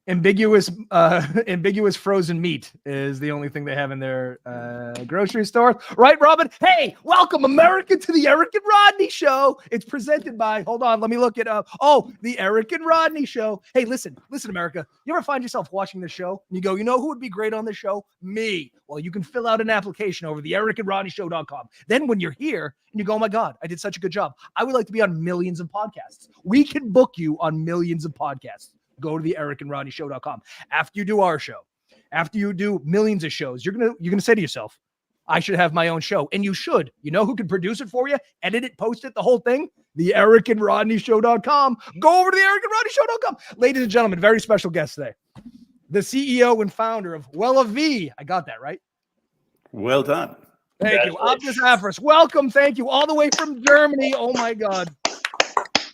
Ambiguous frozen meat is the only thing they have in their grocery store. Right, Robin? Hey, welcome, America, to the Eric and Rodney Show. It's presented by, hold on, let me look it up. Oh, the Eric and Rodney Show. Hey, listen, America. You ever find yourself watching the show and you go, you know who would be great on the show? Me. Well, you can fill out an application over the ericandrodneyshow.com. Then when you're here and you go, oh my God, I did such a good job. I would like to be on millions of podcasts. We can book you on millions of podcasts. Go to the ericandrodneyshow.com. After you do our show, after you do millions of shows, you're gonna say to yourself, I should have my own show. And you should. You know who can produce it for you, edit it, post it, the whole thing? The ericandrodneyshow.com. Go over to the ericandrodneyshow.com. Ladies and gentlemen, very special guest today. The CEO and founder of Wellavi. I got that right. Well done. Thank you. Abdes Afras. Welcome. Thank you. All the way from Germany. Oh my God.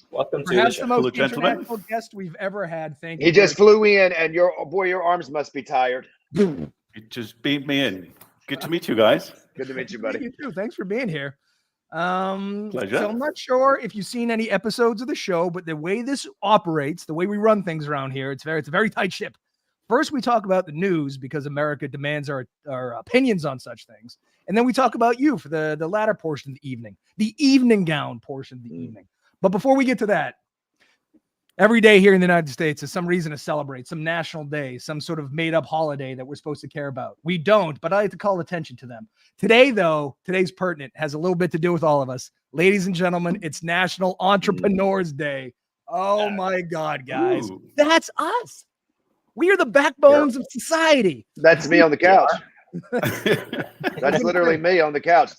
Welcome to perhaps the most international guest we've ever had. Thank you. He just flew in, and your arms must be tired. You just beat me in. Good to meet you guys. Good to meet you, buddy. You too. Thanks for being here. Pleasure. So I'm not sure if you've seen any episodes of the show, but the way this operates, the way we run things around here, it's a very tight ship. First, we talk about the news because America demands our opinions on such things. And then we talk about you for the latter portion of the evening gown portion of the evening. But before we get to that, every day here in the United States is some reason to celebrate, some national day, some sort of made-up holiday that we're supposed to care about. We don't, but I like to call attention to them. Today, though, today's pertinent, has a little bit to do with all of us. Ladies and gentlemen, it's National Entrepreneurs Day. Oh, my God, guys. Ooh. That's us. We are the backbones of society. That's me on the couch. That's literally me on the couch.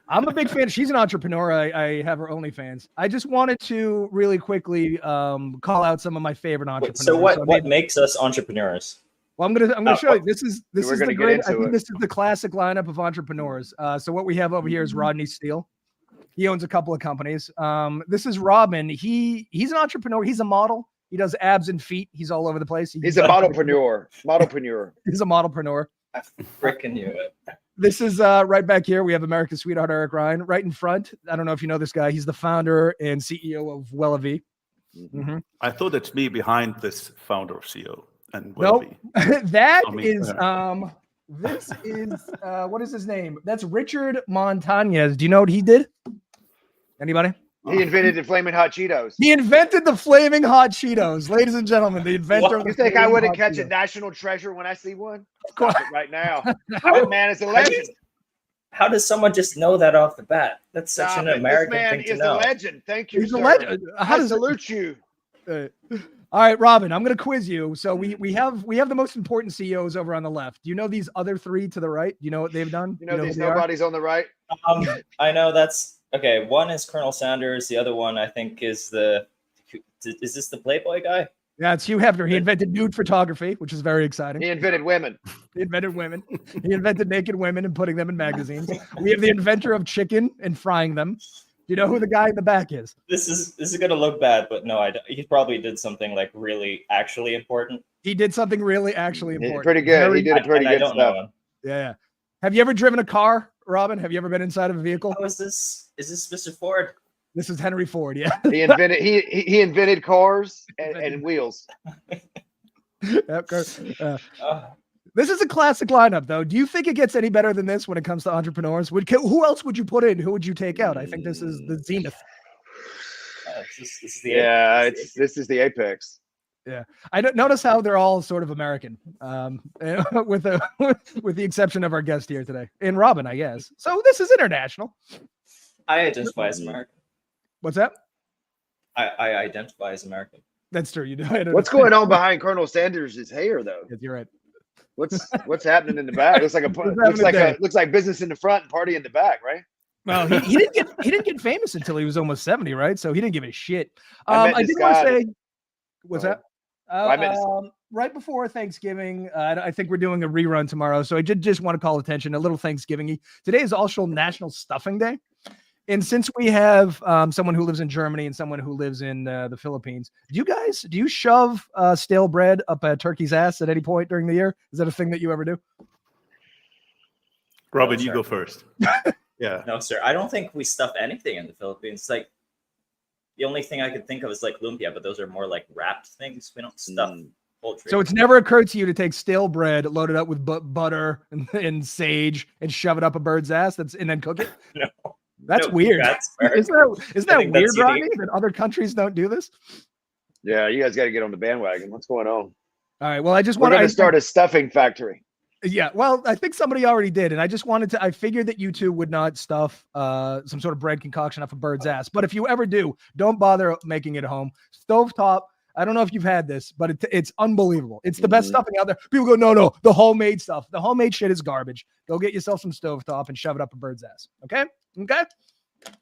I'm a big fan. She's an entrepreneur. I have her OnlyFans. I just wanted to really quickly call out some of my favorite entrepreneurs. So what makes us entrepreneurs? Well, I'm gonna show you. This is the great. I think this is the classic lineup of entrepreneurs. So what we have over here is Rodney Steele. He owns a couple of companies. This is Robin. He's an entrepreneur. He's a model. He does abs and feet. He's all over the place. He's a modelpreneur. He's a modelpreneur. I freaking knew it. This is right back here. We have America's sweetheart, Eric Ryan, right in front. I don't know if you know this guy. He's the founder and CEO of Wellavi. Mm-hmm. I thought it's me behind this founder, CEO, and Wellavi. Nope. That is this is what is his name? That's Richard Montañez. Do you know what he did? Anybody? He invented the Flaming Hot Cheetos. He invented the Flaming Hot Cheetos, ladies and gentlemen. The inventor. You think I wouldn't catch a national treasure when I see one? Stop it right now. That man is a legend. How does someone just know that off the bat? That's such an American thing to know. He's a legend. Thank you. He's a legend. I salute you. All right, Robin, I'm going to quiz you. So we have the most important CEOs over on the left. Do you know these other three to the right? Do you know what they've done? You know these nobodies on the right? I know that's okay. One is Colonel Sanders. The other one, I think, is this the Playboy guy? Yeah, it's Hugh Hefner. He invented nude photography, which is very exciting. He invented women. He invented naked women and putting them in magazines. We have the inventor of chicken and frying them. Do you know who the guy in the back is? This is gonna look bad, but no, he probably did something like really actually important. He did something really actually important. Pretty good. He did pretty good stuff. Yeah. Have you ever driven a car, Robin? Have you ever been inside of a vehicle? Oh, is this Mr. Ford? This is Henry Ford. Yeah. He invented cars and wheels. This is a classic lineup, though. Do you think it gets any better than this when it comes to entrepreneurs? Who else would you put in? Who would you take out? I think this is the zenith. This is the apex. Yeah, I don't notice how they're all sort of American, with the exception of our guest here today, and Robin, I guess. So this is international. I identify as American. What's that? I identify as American. That's true. You do. What's going on behind Colonel Sanders' hair, though? Yes, you're right. What's happening in the back? Looks like business in the front and party in the back, right? Well, he didn't get famous until he was almost 70, right? So he didn't give a shit. I did want to say, what's that? Right before Thanksgiving, I think we're doing a rerun tomorrow. So I just want to call attention, a little Thanksgiving-y. Today is also National Stuffing Day. And since we have someone who lives in Germany and someone who lives in the Philippines, do you shove stale bread up a turkey's ass at any point during the year? Is that a thing that you ever do? Robin, you go first. Yeah. No, sir. I don't think we stuff anything in the Philippines. Like, The only thing I could think of is like lumpia, but those are more like wrapped things. We don't stuff poultry. So it's never occurred to you to take stale bread, load it up with butter and sage, and shove it up a bird's ass, and then cook it? No. That's No, weird. that's fair. Isn't I that think weird, that's Rodney, unique. that other countries don't do this? Yeah, you guys got to get on the bandwagon. What's going on? All right. Well, I just We're want going to start a stuffing factory. Yeah, well, I think somebody already did, and I just wanted to. I figured that you two would not stuff some sort of bread concoction up a bird's ass. But if you ever do, don't bother making it at home. Stovetop. I don't know if you've had this, but it's unbelievable. It's the best stuffing out there. People go, no, the homemade stuff. The homemade shit is garbage. Go get yourself some stovetop and shove it up a bird's ass. Okay.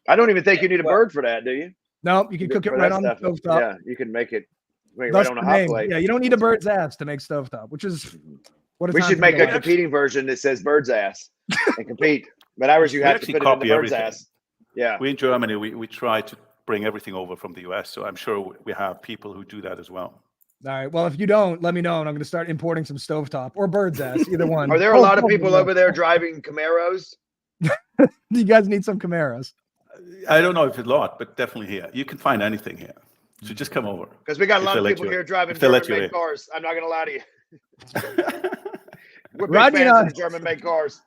I don't even think you need a bird for that, do you? No, you can cook it right on the stovetop. Yeah, you can make it right on a hot plate. Yeah, you don't need a bird's ass to make stovetop, which is what we should make a competing version that says bird's ass and compete. But ours, you have to put it in the bird's ass. Yeah. We in Germany, we try to bring everything over from the US. So I'm sure we have people who do that as well. All right. Well, if you don't, let me know, and I'm going to start importing some stovetop or bird's ass, either one. Are there a lot of people over there driving Camaros? You guys need some Camaros. I don't know if it's a lot, but definitely here. You can find anything here. So just come over. Because we got a lot of people here driving German-made cars. I'm not going to lie to you. We're big fans of German-made cars.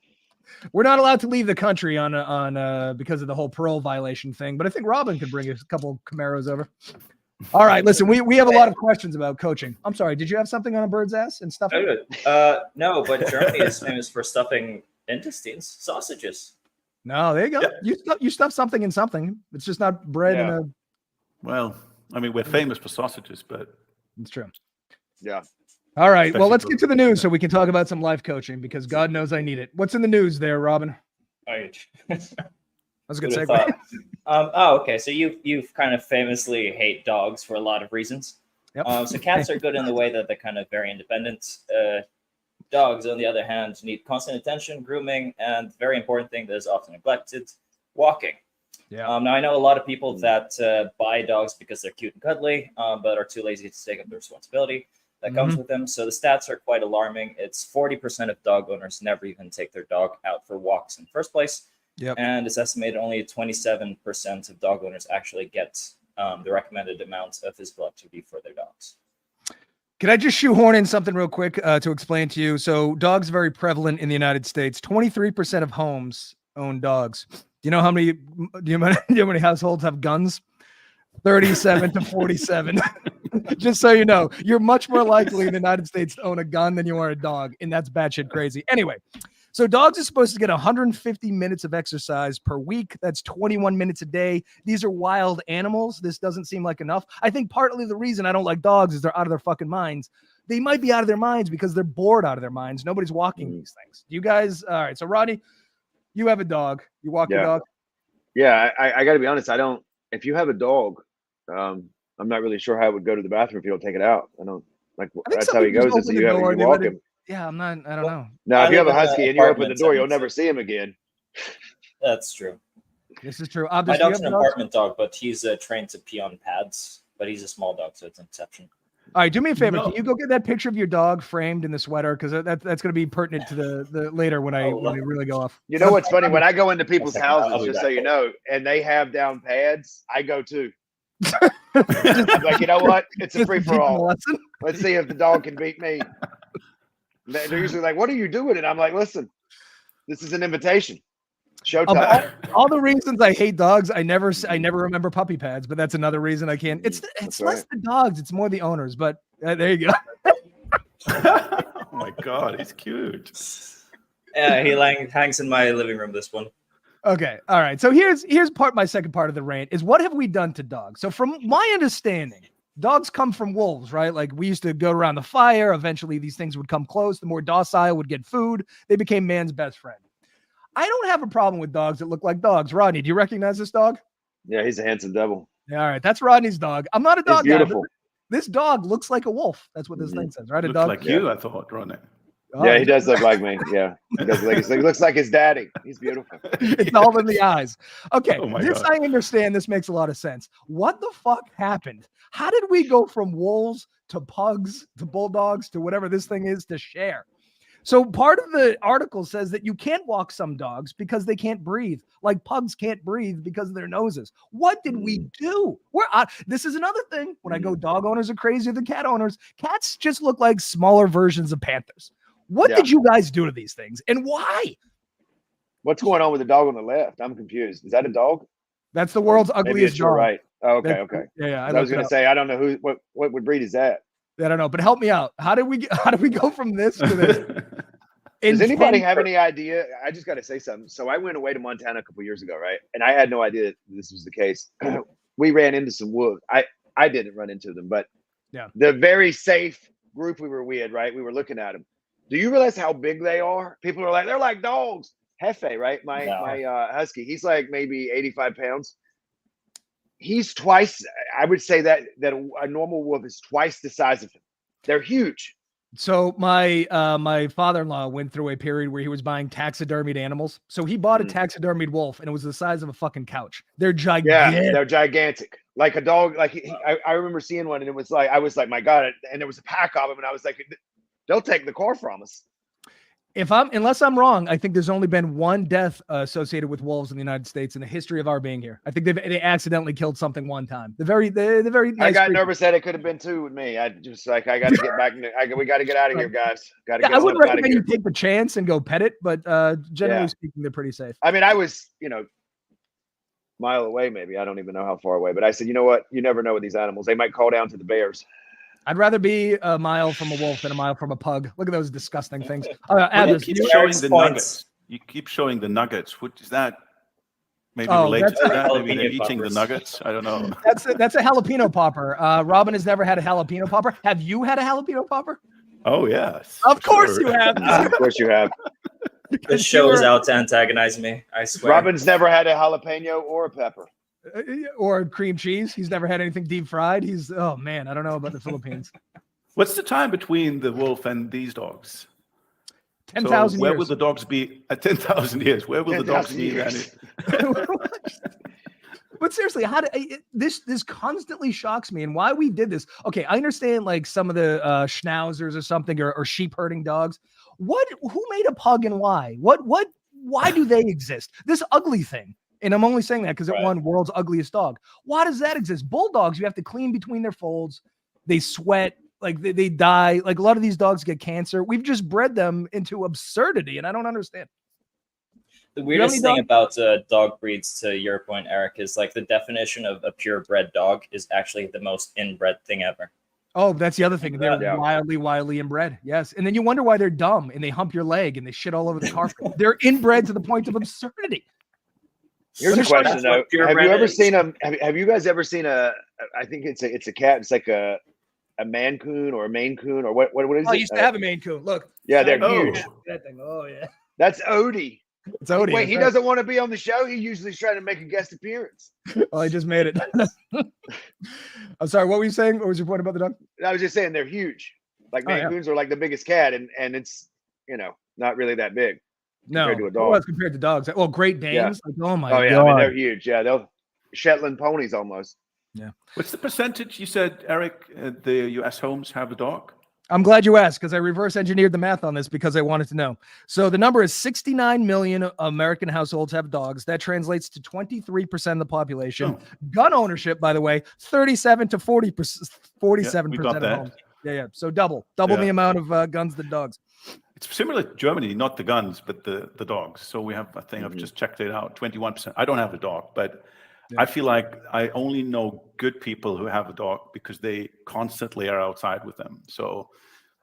We're not allowed to leave the country on because of the whole parole violation thing, but I think Robin could bring a couple Camaros over. All right, listen, we have a lot of questions about coaching. I'm sorry, did you have something on a bird's ass and stuff? No, but Germany is famous for stuffing intestines, sausages. No, there you go. Yeah. You stuff something in something. It's just not bread in a. Well, I mean, we're famous for sausages, but it's true. Yeah. All right. Well, let's get to the news so we can talk about some life coaching because God knows I need it. What's in the news there, Robin? That's a good segue. Okay. So you've kind of famously hate dogs for a lot of reasons. Yep. So cats are good in the way that they're kind of very independent. Dogs, on the other hand, need constant attention, grooming, and very important thing that is often neglected, walking. Yeah. Now, I know a lot of people that buy dogs because they're cute and cuddly, but are too lazy to take up the responsibility that comes with them. So the stats are quite alarming. It's 40% of dog owners never even take their dog out for walks in the first place. Yep. And it's estimated only 27% of dog owners actually get the recommended amount of physical activity for their dogs. Can I just shoehorn in something real quick to explain to you? So dogs are very prevalent in the United States. 23% of homes own dogs. Do you know how many households have guns? 37 to 47. Just so you know, you're much more likely in the United States to own a gun than you are a dog, and that's batshit crazy. Anyway, so dogs are supposed to get 150 minutes of exercise per week. That's 21 minutes a day. These are wild animals. This doesn't seem like enough. I think partly the reason I don't like dogs is they're out of their fucking minds. They might be out of their minds because they're bored out of their minds. Nobody's walking these things. You guys, all right. So Rodney, you have a dog. You walk your dog? Yeah, I got to be honest. I don't. If you have a dog, I'm not really sure how it would go to the bathroom if you don't take it out. I don't like. That's how he goes. Is you walk him. Yeah, I'm not. I don't know. Now, if you have a husky and you open the door, you'll never see him again. That's true. This is true. My dog's an apartment dog, but he's trained to pee on pads. But he's a small dog, so it's an exception. All right, do me a favor. Can you go get that picture of your dog framed in the sweater? Because that's going to be pertinent to the later when I really go off. You know what's funny? When I go into people's houses, just so you know, and they have down pads, I go too. I'm like, you know what? It's a free for all. Let's see if the dog can beat me. They're usually like, "What are you doing?" And I'm like, "Listen, this is an invitation. Showtime." All the reasons I hate dogs, I never remember puppy pads, but that's another reason I can't. It's less the dogs, it's more the owners. But there you go. Oh my God, he's cute. Yeah, he hangs in my living room. This one. Okay, all right. So here's my second part of the rant is what have we done to dogs? So from my understanding, dogs come from wolves, right? Like we used to go around the fire. Eventually, these things would come close. The more docile would get food. They became man's best friend. I don't have a problem with dogs that look like dogs. Rodney, do you recognize this dog? Yeah, he's a handsome devil. Yeah, all right, that's Rodney's dog. I'm not a dog guy. Beautiful. This dog looks like a wolf. That's what this thing says, right? Looks like you, I thought, Rodney. Yeah, he does look like me. Yeah, he looks like his daddy. He's beautiful. It's all in the eyes. Okay, God. I understand. This makes a lot of sense. What the fuck happened? How did we go from wolves to pugs to bulldogs to whatever this thing is to share? So part of the article says that you can't walk some dogs because they can't breathe, like pugs can't breathe because of their noses. What did we do? This is another thing. When I go, dog owners are crazier than cat owners. Cats just look like smaller versions of panthers. What did you guys do to these things, and why? What's going on with the dog on the left? I'm confused. Is that a dog? That's the world's ugliest dog. Right. Oh, okay. Yeah. I was going to say, I don't know what breed is that. I don't know, but help me out. How did we go from this to this? Does anybody have any idea? I just got to say something. So I went away to Montana a couple years ago, right? And I had no idea this was the case. We ran into some wolves. I didn't run into them, but the very safe group we were with, right? We were looking at them. Do you realize how big they are? People are like, they're like dogs. Hefe, right? My husky, he's like maybe 85 pounds. He's twice, I would say that a normal wolf is twice the size of him. They're huge. So my father-in-law went through a period where he was buying taxidermied animals. So he bought a taxidermied wolf, and it was the size of a fucking couch. They're gigantic. Yeah, they're gigantic. Like a dog. Like I remember seeing one, and it was like, I was like, my God! And there was a pack of them, and I was like, they'll take the car from us. Unless I'm wrong, I think there's only been one death associated with wolves in the United States in the history of our being here. I think they accidentally killed something one time. The very nice I got nervous that it could have been two with me. I just like, I got to get back. We got to get out of here, guys. I wouldn't recommend you take the chance and go pet it, but generally speaking, they're pretty safe. I mean, I was, mile away, maybe. I don't even know how far away, but I said, you know what? You never know with these animals. They might call down to the bears. I'd rather be a mile from a wolf than a mile from a pug. Look at those disgusting things. You keep showing the nuggets. You keep showing the nuggets. What is that? Maybe related to that? Maybe they're eating the nuggets. I don't know. That's a jalapeno popper. Robin has never had a jalapeno popper. Have you had a jalapeno popper? Oh yes. Of course you have. Of course you have. This show is out to antagonize me. I swear. Robin's never had a jalapeno or a pepper. Or cream cheese. He's never had anything deep fried. Oh man, I don't know about the Philippines. What's the time between the wolf and these dogs? 10,000 years. Where will the dogs be at 10,000 years? Where will the dogs be then? But seriously, this constantly shocks me, and why we did this. Okay, I understand like some of the schnauzers or something, or sheep herding dogs. Who made a pug and why? Why do they exist? This ugly thing. And I'm only saying that because it won world's ugliest dog. Why does that exist? Bulldogs, you have to clean between their folds. They sweat, like they die. Like a lot of these dogs get cancer. We've just bred them into absurdity, and I don't understand. The weirdest thing about dog breeds, to your point, Eric, is like the definition of a purebred dog is actually the most inbred thing ever. Oh, that's the other thing. They're wildly inbred. Yes. And then you wonder why they're dumb and they hump your leg and they shit all over the carpet. They're inbred to the point of absurdity. Here's a question though. Have you ever seen have you guys ever seen I think it's a cat. It's like a Maine Coon or a Maine Coon or what is it? I used to have a Maine Coon. Look. Yeah, they're huge. That thing. Oh yeah. That's Odie. It's Odie. Wait, he doesn't want to be on the show. He usually is trying to make a guest appearance. Well, I just made it. I'm sorry. What were you saying? What was your point about the dog? I was just saying they're huge. Like Maine Coons are like the biggest cat, and it's not really that big. No, to a dog. Well, compared to dogs. Well, Great Danes. Yeah. Like, oh my God. I mean, they're huge. Yeah, they'll Shetland ponies almost. Yeah. What's the percentage you said, Eric? The U.S. homes have a dog. I'm glad you asked because I reverse engineered the math on this because I wanted to know. So the number is 69 million American households have dogs. That translates to 23% of the population. Oh. Gun ownership, by the way, 37 to 47% of homes. Yeah. So double the amount of guns than dogs. It's similar to Germany, not the guns, but the dogs. So we have a thing. I've just checked it out. 21%. I don't have a dog, but I feel like I only know good people who have a dog because they constantly are outside with them. So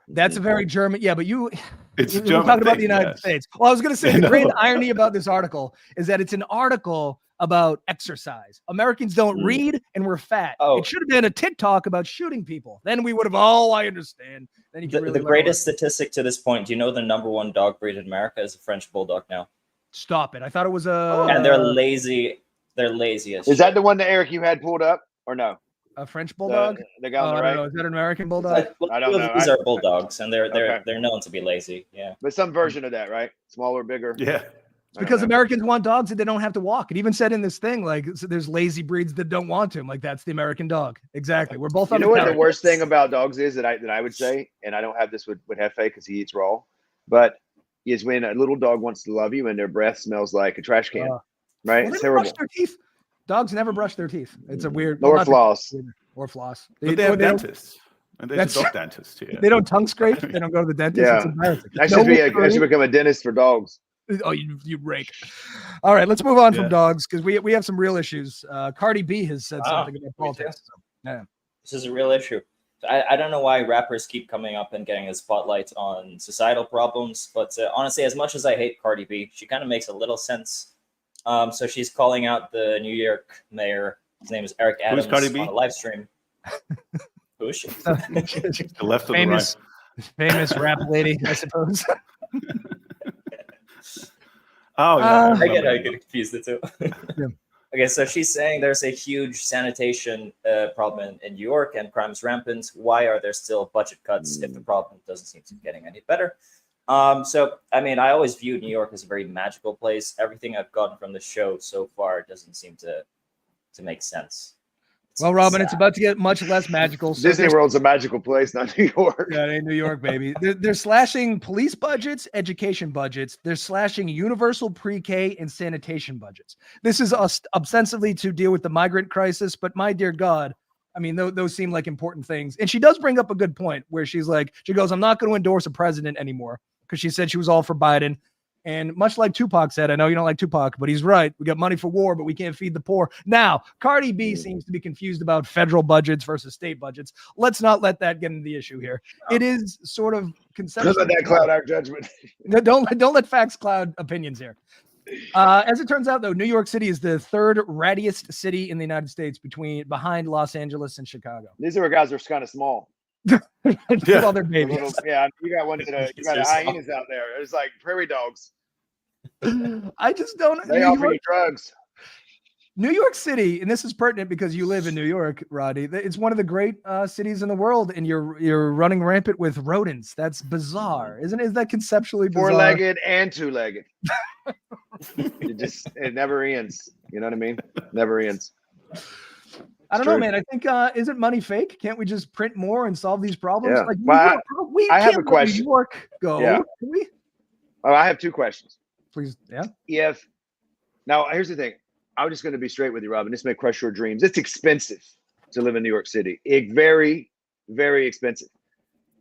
that's a very German. Yeah, but you're talking about the United States. Well, I was going to say the great irony about this article is that it's an article about exercise. Americans don't read and we're fat. Oh. It should have been a TikTok about shooting people. Then we would have, I understand. Then you can the greatest statistic to this point, do you know the number one dog breed in America is a French Bulldog now? Stop it. I thought it was and they're lazy. They're laziest. Is that the one that Eric you had pulled up or no? A French Bulldog? The guy on the right? I don't know. Is that an American Bulldog? I don't know. These are Bulldogs, and they're known to be lazy. Yeah. But some version of that, right? Smaller, bigger. Yeah. It's because Americans want dogs that they don't have to walk. It even said in this thing, like, so there's lazy breeds that don't want to. Like, that's the American dog. Exactly. We're both on the what the worst thing about dogs is that I would say, and I don't have this with Hefe because he eats raw, but is when a little dog wants to love you and their breath smells like a trash can. Right? Well, it's they terrible. brush their teeth. Dogs never brush their teeth. It's a weird. Or floss. Or floss. But they have dentists. And there's a dog dentist here. They don't tongue scrape. They don't go to the dentist. Yeah. It's embarrassing. That should become a dentist for dogs. Oh, you rake. All right, let's move on from dogs because we have some real issues. Cardi B has said something about politics. Yeah. This is a real issue. I don't know why rappers keep coming up and getting a spotlight on societal problems, but honestly, as much as I hate Cardi B, she kind of makes a little sense. So she's calling out the New York mayor. His name is Eric Adams. Who's Cardi B? On a live stream. Who is she? The left or famous, the right? Famous rap lady, I suppose. Oh, yeah. I get confused the two. Yeah. Okay, so she's saying there's a huge sanitation problem in New York and crime is rampant. Why are there still budget cuts if the problem doesn't seem to be getting any better? So, I mean, I always viewed New York as a very magical place. Everything I've gotten from the show so far doesn't seem to make sense. Well, Robin, it's about to get much less magical. So Disney World's a magical place, not New York. Yeah, it ain't New York, baby. They're slashing police budgets, education budgets. They're slashing universal pre-K and sanitation budgets. This is ostensibly to deal with the migrant crisis, but my dear God, I mean, those seem like important things. And she does bring up a good point where she goes, I'm not going to endorse a president anymore because she said she was all for Biden. And much like Tupac said, I know you don't like Tupac, but he's right. We got money for war, but we can't feed the poor. Now, Cardi B seems to be confused about federal budgets versus state budgets. Let's not let that get into the issue here. It is sort of conceptual. Don't let that cloud our judgment. Don't let facts cloud opinions here. As it turns out, though, New York City is the third rattiest city in the United States behind Los Angeles and Chicago. These are guys are kind of small. Well, they're babies. You got you got hyenas out there. It's like prairie dogs. I just don't. They offer you drugs. New York City, and this is pertinent because you live in New York, Rodney. It's one of the great cities in the world, and you're running rampant with rodents. That's bizarre, isn't it? Is that conceptually bizarre? 4-legged and 2-legged. It never ends. You know what I mean? Never ends. I don't know, man. I think isn't money fake? Can't we just print more and solve these problems? Yeah. Like I have a question. New York go. Yeah. Can we? Oh, I have 2 questions. Please, yeah. Now here's the thing. I'm just going to be straight with you, Robin. This may crush your dreams. It's expensive to live in New York City. Very, very expensive.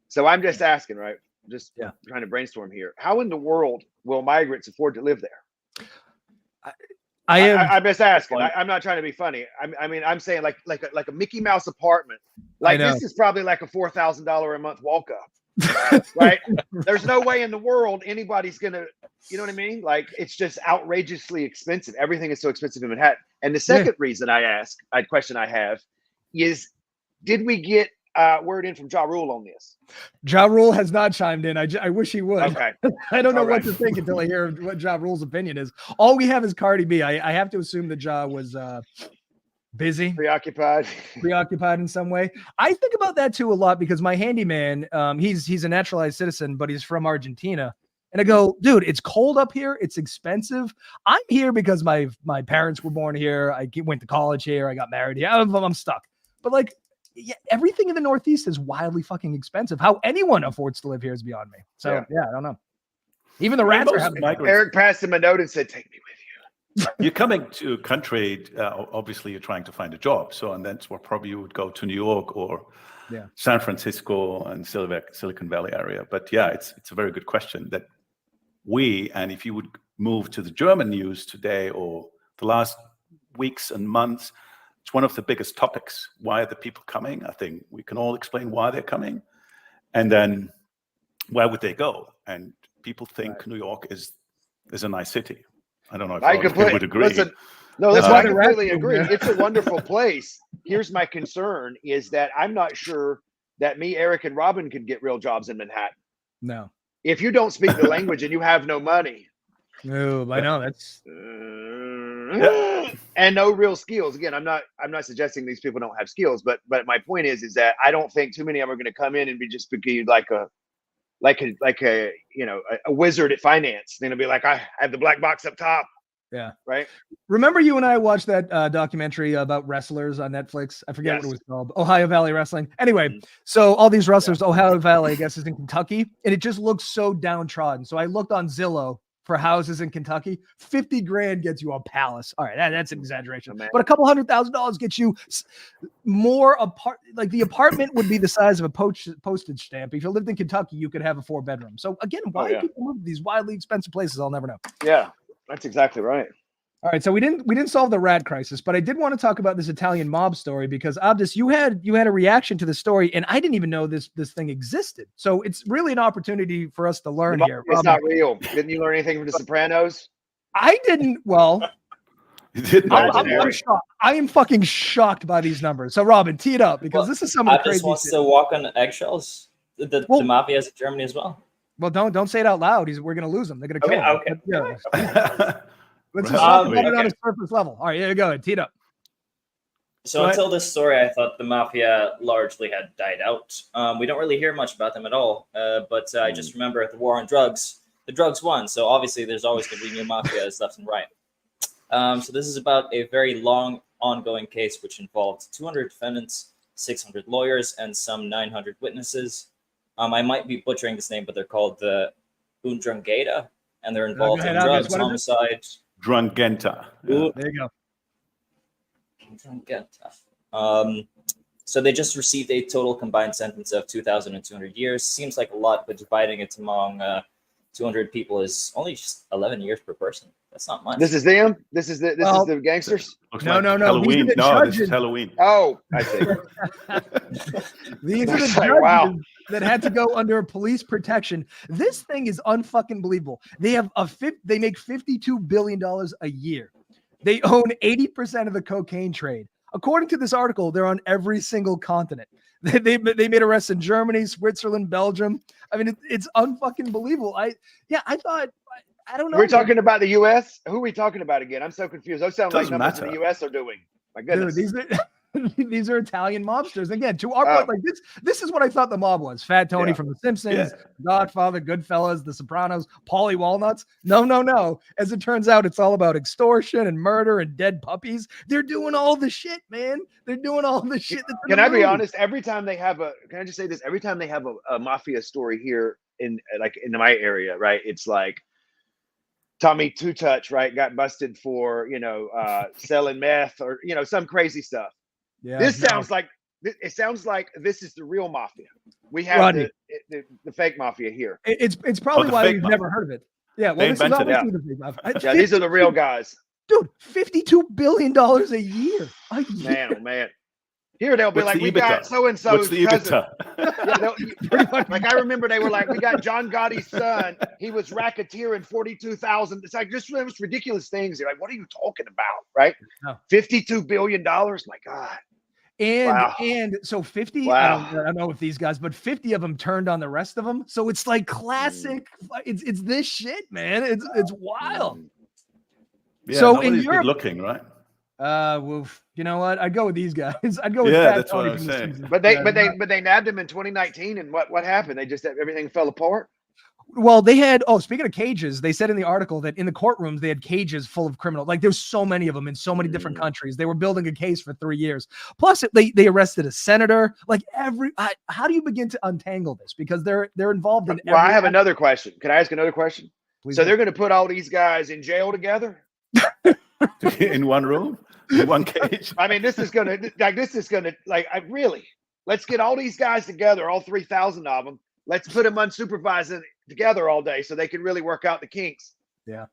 So I'm just asking, right? Just trying to brainstorm here. How in the world will migrants afford to live there? I'm just asking. I'm not trying to be funny. I'm saying like a Mickey Mouse apartment. Like this is probably like a $4,000 a month walk up. Right? There's no way in the world anybody's gonna, you know what I mean? Like it's just outrageously expensive. Everything is so expensive in Manhattan. And the second reason question I have is, did we get word in from Ja Rule on this? Ja Rule has not chimed in. I wish he would. Okay. I don't know what to think until I hear what Ja Rule's opinion is. All we have is Cardi B. I have to assume that Ja was busy, preoccupied in some way. I think about that too a lot because my handyman, he's a naturalized citizen, but he's from Argentina. And I go, dude, it's cold up here. It's expensive. I'm here because my parents were born here. I went to college here. I got married here. I'm stuck. But like, everything in the Northeast is wildly fucking expensive. How anyone affords to live here is beyond me. So yeah, I don't know. Even the rats are having. Eric passed him a note and said, "Take me with you." You're coming to a country, obviously you're trying to find a job. So, and that's where probably you would go to New York or San Francisco and Silicon Valley area. But yeah, it's a very good question that and if you would move to the German news today or the last weeks and months, it's one of the biggest topics. Why are the people coming? I think we can all explain why they're coming. And then where would they go? And people think New York is a nice city. I don't know if I would agree. Listen, no, that's why I completely agree. It's a wonderful place. Here's my concern is that I'm not sure that me, Eric, and Robin could get real jobs in Manhattan. No. If you don't speak the language and you have no money. No, I know that's and no real skills. Again, I'm not suggesting these people don't have skills, but my point is that I don't think too many of them are going to come in and be like a wizard at finance. They're gonna be like, I have the black box up top. Yeah. Right. Remember you and I watched that documentary about wrestlers on Netflix? I forget what it was called. Ohio Valley Wrestling. Anyway, so all these wrestlers, Ohio Valley, I guess, is in Kentucky, and it just looks so downtrodden. So I looked on Zillow for houses in Kentucky. 50 grand gets you a palace. All right, that's an exaggeration. But a couple $100,000 gets you more like the apartment would be the size of a postage stamp. If you lived in Kentucky, you could have a 4-bedroom. So again, why people move to these wildly expensive places, I'll never know. Yeah, that's exactly right. All right, so we didn't solve the rat crisis, but I did want to talk about this Italian mob story because Abdes, you had a reaction to the story, and I didn't even know this thing existed. So it's really an opportunity for us to learn here. It's not real. Didn't you learn anything from The Sopranos? I didn't. Well, you didn't. I'm shocked. I am fucking shocked by these numbers. So Robin, tee it up because this is some of the crazy. Wants to walk on eggshells. The mafia is in Germany as well. Well, don't say it out loud. We're gonna lose him. They're gonna kill him. Okay. Yeah. Let's just talk about it on a surface level. All right, yeah, go ahead. Tee it up. So until this story, I thought the mafia largely had died out. We don't really hear much about them at all. But I just remember the war on drugs. The drugs won. So obviously there's always going to be new mafias left and right. So this is about a very long ongoing case, which involved 200 defendants, 600 lawyers, and some 900 witnesses. I might be butchering this name, but they're called the Nrangheta, and they're involved in drugs, homicide. Nrangheta. Yeah. There you go. Nrangheta. So they just received a total combined sentence of 2,200 years. Seems like a lot, but dividing it among 200 people is only just 11 years per person. That's not much. This is them? This is the gangsters? No. Halloween. This is Halloween. Oh, I see. These are the judges that had to go under police protection. This thing is unfucking believable. They have they make $52 billion a year. They own 80% of the cocaine trade. According to this article, they're on every single continent. They made arrests in Germany, Switzerland, Belgium. I mean, it's unfucking believable. I don't know. We're talking about the U.S. Who are we talking about again? I'm so confused. Those sound like numbers the U.S. are doing. My goodness. Dude, these are Italian mobsters. Again, to our point, like this is what I thought the mob was. Fat Tony from The Simpsons, Godfather, Goodfellas, The Sopranos, Paulie Walnuts. No. As it turns out, it's all about extortion and murder and dead puppies. They're doing all the shit, man. They're doing all the shit. Can I be honest? Every time they have can I just say this? Every time they have a mafia story here in my area, right? It's like Tommy Two Touch, right? Got busted for, selling meth or, some crazy stuff. Yeah, it sounds like this is the real mafia. We have the fake mafia here. It's probably why you've never heard of it. Yeah, well, this is obviously the fake mafia. These are the real guys. Dude, $52 billion a year. Man, oh man. Here they'll be like, we got so and so. What's the EBITDA? Like I remember they were like, we got John Gotti's son. He was racketeering 42,000. It's like just ridiculous things. You're like, what are you talking about? Right? No. $52 billion. My God. And so 50, I don't know if these guys, but 50 of them turned on the rest of them. So it's like classic. It's this shit, man. It's wild. Yeah, so in Europe, looking right. Well, you know what? I'd go with these guys. I'd go with that's what I'm saying. But they nabbed him in 2019, and what happened? They just everything fell apart. Well, they had, speaking of cages, they said in the article that in the courtrooms, they had cages full of criminals. Like there's so many of them in so many different countries. They were building a case for 3 years. Plus they arrested a senator. Like how do you begin to untangle this? Because they're involved in. Well, I have another question. Can I ask another question? Please. So they're going to put all these guys in jail together? In one room? In one cage? I mean, this is going to really, let's get all these guys together, all 3,000 of them. Let's put them unsupervised together all day so they can really work out the kinks. Yeah.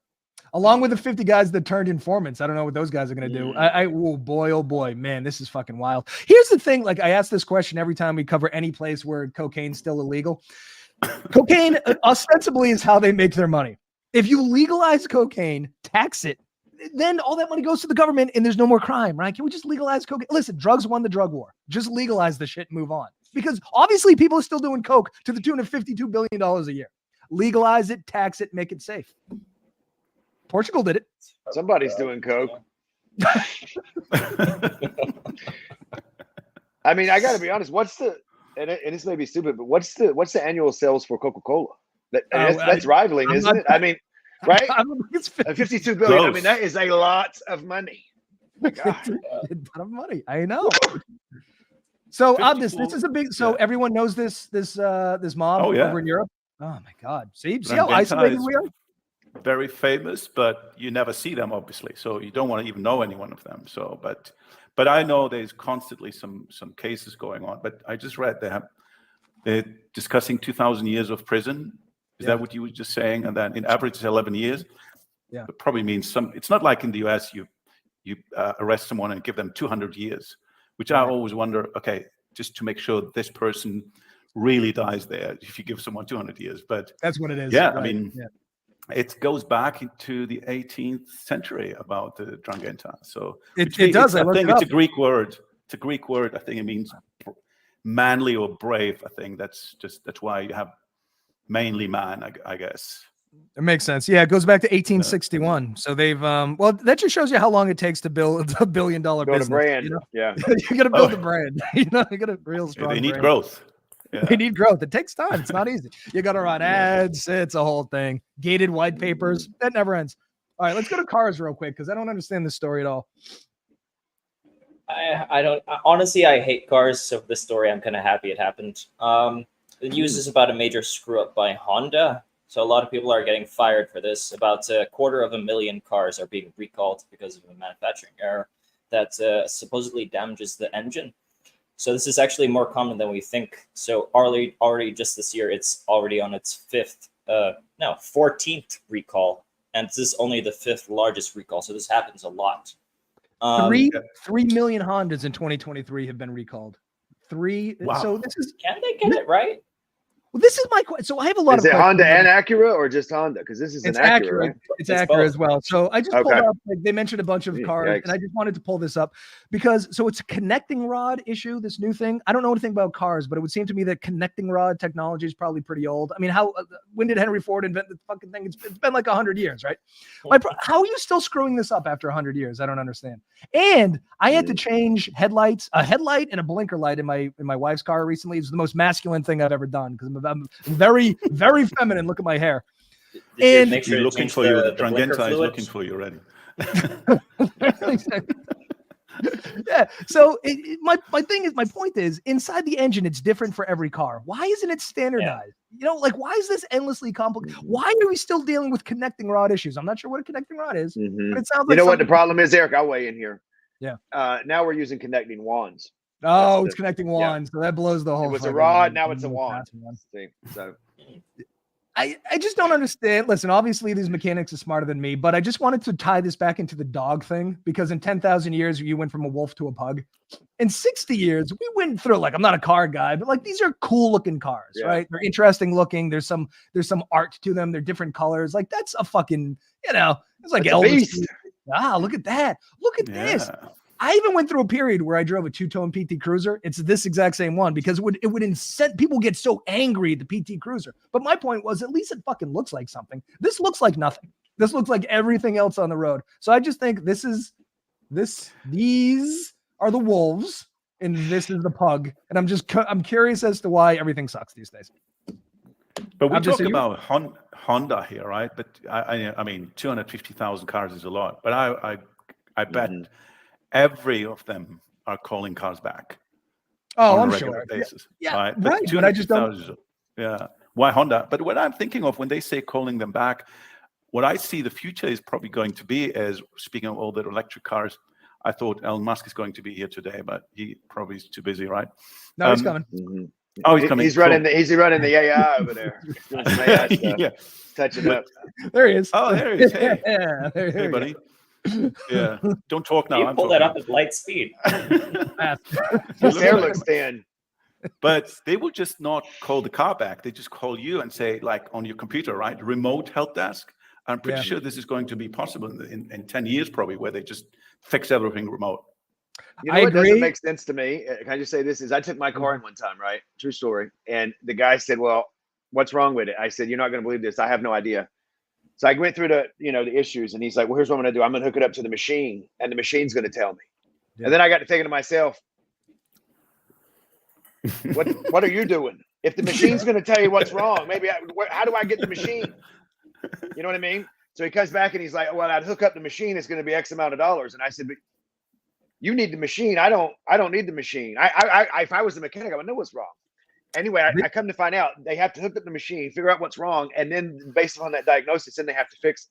Along with the 50 guys that turned informants. I don't know what those guys are going to do. Oh boy, man, this is fucking wild. Here's the thing. Like I ask this question every time we cover any place where cocaine's still illegal. Cocaine ostensibly is how they make their money. If you legalize cocaine, tax it, then all that money goes to the government and there's no more crime, right? Can we just legalize cocaine? Listen, drugs won the drug war. Just legalize the shit and move on. Because obviously people are still doing coke to the tune of $52 billion a year. Legalize it, tax it, make it safe. Portugal did it. Somebody's doing coke. I mean, I got to be honest. And this may be stupid, but what's the annual sales for Coca-Cola? That's rivaling, isn't it? I mean, Right? I don't think it's 52 billion. Close. I mean, that is a lot of money. God. a ton of money. I know. So Abdes, this is a big. So everyone knows this mob over in Europe. Oh my God! See how isolated we are. Very famous, but you never see them, obviously. So you don't want to even know any one of them. So, but I know there's constantly some cases going on. But I just read they're discussing 2,000 years of prison. Is that what you were just saying? And then in average, it's 11 years. Yeah, it probably means some. It's not like in the US, you arrest someone and give them 200 years, which I always wonder. Okay, just to make sure this person really dies there. If you give someone 200 years, but that's what it is. Yeah, right. I mean. Yeah. It goes back into the 18th century about the Nrangheta. So it does. I think it's a Greek word. It's a Greek word. I think it means manly or brave. I think that's why you have mainly man, I guess. It makes sense. Yeah, it goes back to 1861. So they've well, that just shows you how long it takes to build a $1 billion business. A brand. You know? Yeah. You got to build a brand. You got a real strong They need brand. growth. Yeah. They need growth. It takes time. It's not easy. You got to run ads. It's a whole thing. Gated white papers. That never ends. All right, let's go to cars real quick because I don't understand this story at all. I don't. Honestly, I hate cars. So this story, I'm kind of happy it happened. The news is about a major screw up by Honda. So a lot of people are getting fired for this. About 250,000 cars are being recalled because of a manufacturing error that supposedly damages the engine. So this is actually more common than we think. So already just this year, it's already on its 14th recall. And this is only the 5th largest recall. So this happens a lot. 3 million Hondas in 2023 have been recalled. 3. Wow. So this is. Can they get it right? Well, this is my question. So I have a lot of. Is it Honda and Acura or just Honda? Because this is an Acura. Right? It's Acura as well. So I just pulled up. Like, they mentioned a bunch of cars, and I just wanted to pull this up because it's a connecting rod issue. This new thing. I don't know anything about cars, but it would seem to me that connecting rod technology is probably pretty old. I mean, when did Henry Ford invent the fucking thing? It's been like 100 years, right? How are you still screwing this up after 100 years? I don't understand. And I had to change a headlight and a blinker light in my wife's car recently. It's the most masculine thing I've ever done because I'm very, very feminine. Look at my hair. And make sure you're looking for you. The Nrangheta is looking for you already. Yeah. So my point is inside the engine, it's different for every car. Why isn't it standardized? Yeah. Why is this endlessly complicated? Why are we still dealing with connecting rod issues? I'm not sure what a connecting rod is, but it sounds like what the problem is, Eric? I'll weigh in here. Yeah. Now we're using connecting wands. Oh, it's connecting wands. So that blows the whole. It was a rod. Now it's a wand. See, so. I just don't understand. Listen, obviously these mechanics are smarter than me, but I just wanted to tie this back into the dog thing because in 10,000 years, you went from a wolf to a pug. In 60 years, we went through I'm not a car guy, but these are cool looking cars, right? They're interesting looking. There's some art to them. They're different colors. That's a fucking, it's like Elvis. Look at that. Look at this. I even went through a period where I drove a 2-tone PT Cruiser. It's this exact same one because it would incent people get so angry at the PT Cruiser. But my point was at least it fucking looks like something. This looks like nothing. This looks like everything else on the road. So I just think these are the wolves and this is the pug. And I'm curious as to why everything sucks these days. But we talk about Honda here, right? But I mean, 250,000 cars is a lot. But I bet every of them are calling cars back. Oh, on I'm a regular sure. basis, yeah, right. But I just don't. Yeah. Why Honda? But what I'm thinking of when they say calling them back, what I see the future is probably going to be as speaking of all the electric cars. I thought Elon Musk is going to be here today, but he probably is too busy, right? No, he's coming. Oh, he's coming. He's running the AI over there. Doing some AI stuff. Yeah. Touching up. There he is. Oh, there he is. Hey, hey buddy. Yeah. Don't talk now. You pull that up at light speed. His hair looks thin. But they will just not call the car back. They just call you and say, on your computer, right? Remote help desk. I'm pretty sure this is going to be possible in 10 years, probably, where they just fix everything remote. You know what doesn't make sense to me? Can I just say this? I took my car in one time, right? True story. And the guy said, well, what's wrong with it? I said, you're not going to believe this. I have no idea. So I went through the issues and he's like, well, here's what I'm going to do. I'm going to hook it up to the machine and the machine's going to tell me. Yeah. And then I got to thinking to myself, what are you doing? If the machine's going to tell you what's wrong, maybe how do I get the machine? You know what I mean? So he comes back and he's like, well, I'd hook up the machine. It's going to be X amount of dollars. And I said, but you need the machine. I don't need the machine. If I was a mechanic, I would know what's wrong. Anyway, I come to find out they have to hook up the machine, figure out what's wrong, and then based upon that diagnosis, then they have to fix it.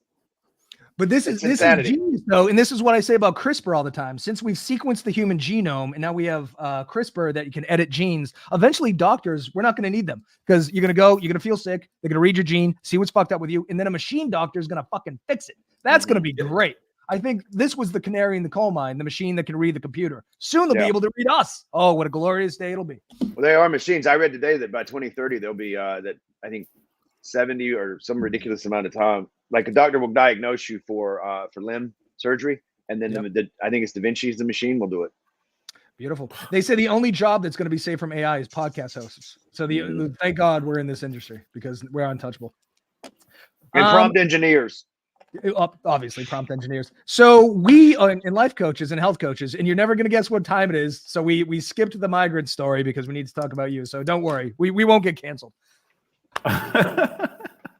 But this is genius, though, and this is what I say about CRISPR all the time. Since we've sequenced the human genome, and now we have CRISPR that you can edit genes. Eventually, doctors, we're not going to need them because you're going to feel sick. They're going to read your gene, see what's fucked up with you, and then a machine doctor is going to fucking fix it. That's going to be great. I think this was the canary in the coal mine, the machine that can read the computer. Soon they'll be able to read us. Oh, what a glorious day it'll be. Well, they are machines. I read today that by 2030, there'll be that I think 70 or some ridiculous amount of time. Like a doctor will diagnose you for limb surgery. And then I think it's Da Vinci's the machine will do it. Beautiful. They say the only job that's going to be safe from AI is podcast hosts. So thank God we're in this industry because we're untouchable. And prompt engineers. Obviously prompt engineers. So we in life coaches and health coaches, and you're never going to guess what time it is. So we skipped the migrant story because we need to talk about you. So don't worry. We won't get canceled.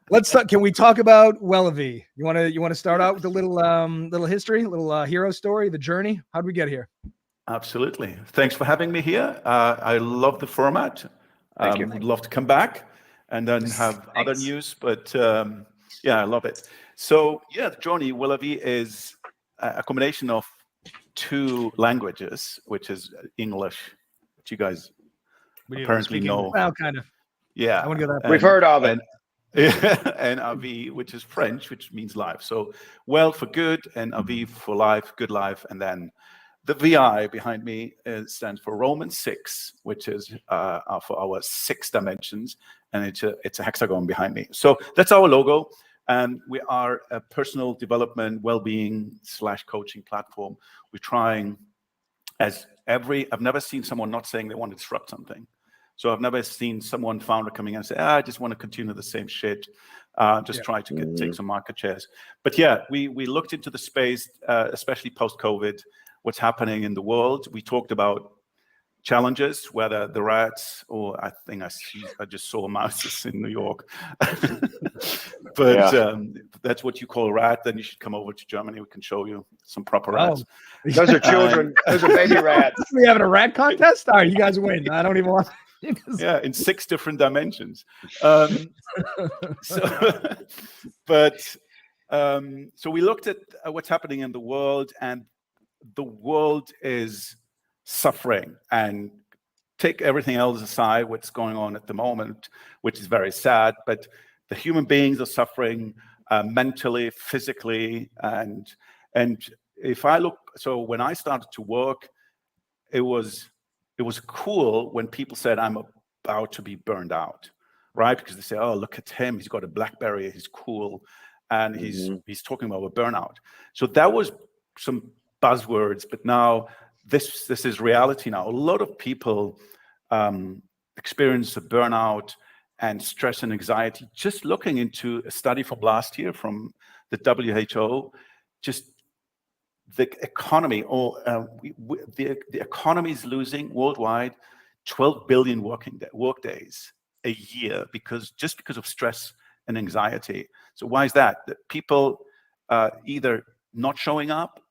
Let's talk. Can we talk about Wellavi? You want to start out with a little history, little hero story, the journey? How did we get here? Absolutely. Thanks for having me here. I love the format. Thank you. Would love to come back and then have other news, but I love it. So the journey Wellavi is a combination of two languages, which is English, which you guys apparently know. Well, kind of. Yeah, I want to go that. We've heard of it. And Avi, which is French, which means life. So well for good, and Avi for life, good life, and then the VI behind me stands for Roman 6, which is for our 6 dimensions, and it's a hexagon behind me. So that's our logo, and we are a personal development, well-being / coaching platform. We're trying I've never seen someone not saying they want to disrupt something. So I've never seen someone founder coming in and say, I just want to continue the same shit, try to take some market shares. But we looked into the space, especially post-COVID, what's happening in the world. We talked about challenges, whether the rats or I think I just saw mouses in New York. But that's what you call a rat, then you should come over to Germany. We can show you some proper rats. Those are children. Those are baby rats. We having a rat contest? All right, you guys win. I don't even want in 6 different dimensions. So we looked at what's happening in the world, and the world is suffering. And take everything else aside, what's going on at the moment, which is very sad, but the human beings are suffering mentally, physically, and if I look, so when I started to work, it was cool when people said I'm about to be burned out, right? Because they say, oh, look at him, he's got a BlackBerry, he's cool, and he's talking about a burnout. So that was some buzzwords, but now this is reality now. A lot of people experience a burnout and stress and anxiety. Just looking into a study from last year from the WHO, just the economy, the economy is losing worldwide 12 billion work days a year because of stress and anxiety. So why is that? That people either not showing up,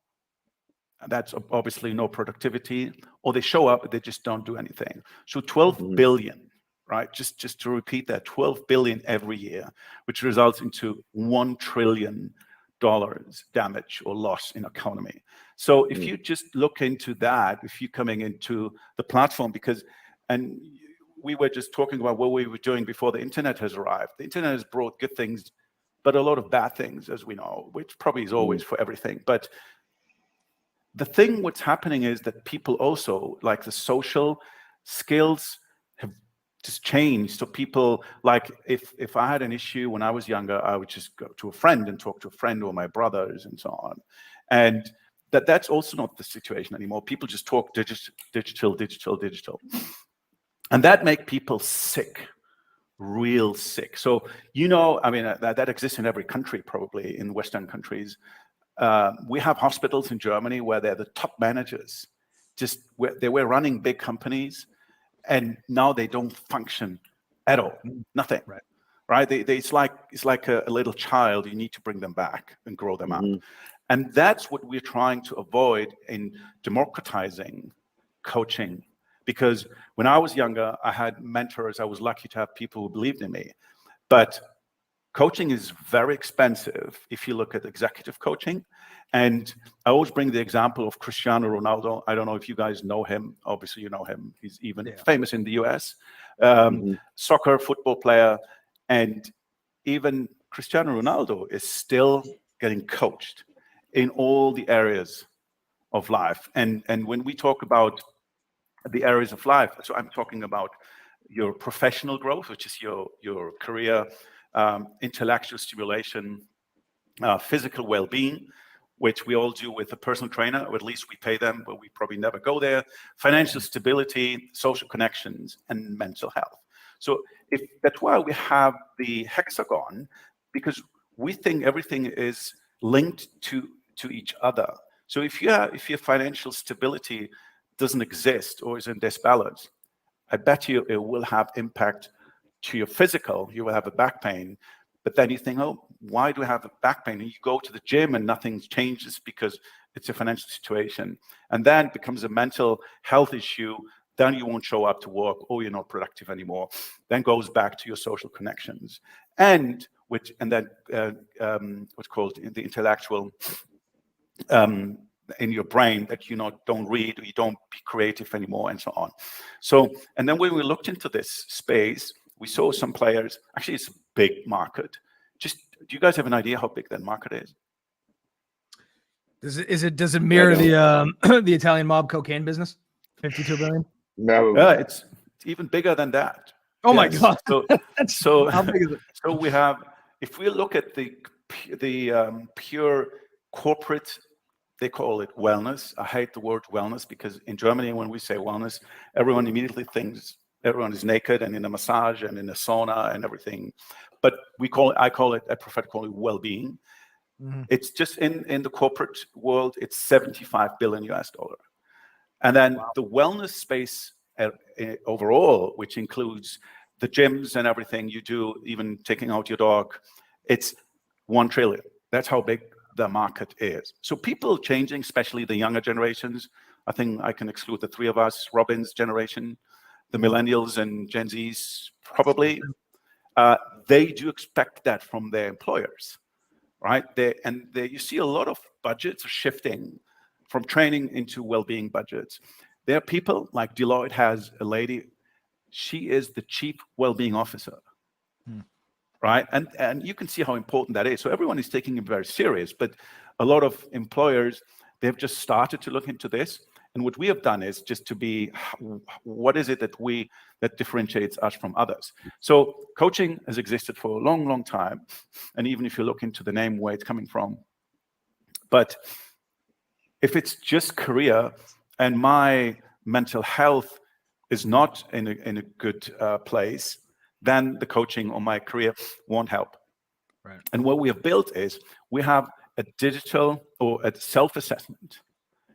that's obviously no productivity, or they show up, but they just don't do anything. So 12 billion, right? Just to repeat that, 12 billion every year, which results into $1 trillion damage or loss in economy. So if you just look into that, if you're coming into the platform, and we were just talking about what we were doing before the internet has arrived. The internet has brought good things, but a lot of bad things, as we know, which probably is always for everything. But the thing what's happening is that people also, like the social skills have just changed. So people, like if I had an issue when I was younger, I would just go to a friend and talk to a friend or my brothers and so on. And that's also not the situation anymore. People just talk digital. And that makes people sick, real sick. So, I mean, that exists in every country, probably in Western countries. We have hospitals in Germany where they're the top managers. They were running big companies, and now they don't function at all. Nothing. Right. right? It's like a little child. You need to bring them back and grow them up. And that's what we're trying to avoid in democratizing coaching. Because when I was younger, I had mentors. I was lucky to have people who believed in me. But coaching is very expensive if you look at executive coaching. And I always bring the example of Cristiano Ronaldo. I don't know if you guys know him. Obviously, you know him. He's even famous in the US. Soccer, football player. And even Cristiano Ronaldo is still getting coached in all the areas of life. And when we talk about the areas of life, so I'm talking about your professional growth, which is your career, intellectual stimulation, physical well-being, which we all do with a personal trainer, or at least we pay them, but we probably never go there, financial stability, social connections, and mental health. So that's why we have the hexagon, because we think everything is linked to each other. So if your financial stability doesn't exist or is in disbalance, I bet you it will have impact to your physical. You will have a back pain, but then you think, oh, why do I have a back pain? And you go to the gym and nothing changes because it's a financial situation. And then it becomes a mental health issue. Then you won't show up to work, or you're not productive anymore. Then goes back to your social connections. And then what's called the intellectual in your brain, that you don't read, or you don't be creative anymore, and so on. So, and then when we looked into this space, we saw some players. Actually, it's a big market. Just, do you guys have an idea how big that market is? Does it mirror the the Italian mob cocaine business? 52 billion? No. It's even bigger than that. Oh my God. So how big is it? So we have, if we look at the pure corporate, they call it wellness. I hate the word wellness, because in Germany, when we say wellness, everyone immediately thinks everyone is naked and in a massage and in a sauna and everything. But I prefer to call it well-being. It's just in the corporate world, it's $75 billion. And then the wellness space overall, which includes the gyms and everything you do, even taking out your dog, it's 1 trillion. That's how big the market is. So people changing, especially the younger generations. I think I can exclude the three of us, Robin's generation, the millennials and Gen Zs, probably. They do expect that from their employers, right? You see a lot of budgets shifting from training into well-being budgets. There are people like Deloitte has a lady, she is the chief well-being officer, right? And you can see how important that is. So everyone is taking it very serious, but a lot of employers, they've just started to look into this. And what we have done is just to be, what is it that differentiates us from others? So coaching has existed for a long, long time. And even if you look into the name, where it's coming from. But if it's just career and my mental health is not in a good place, then the coaching or my career won't help. Right. And what we have built is we have a digital or a self-assessment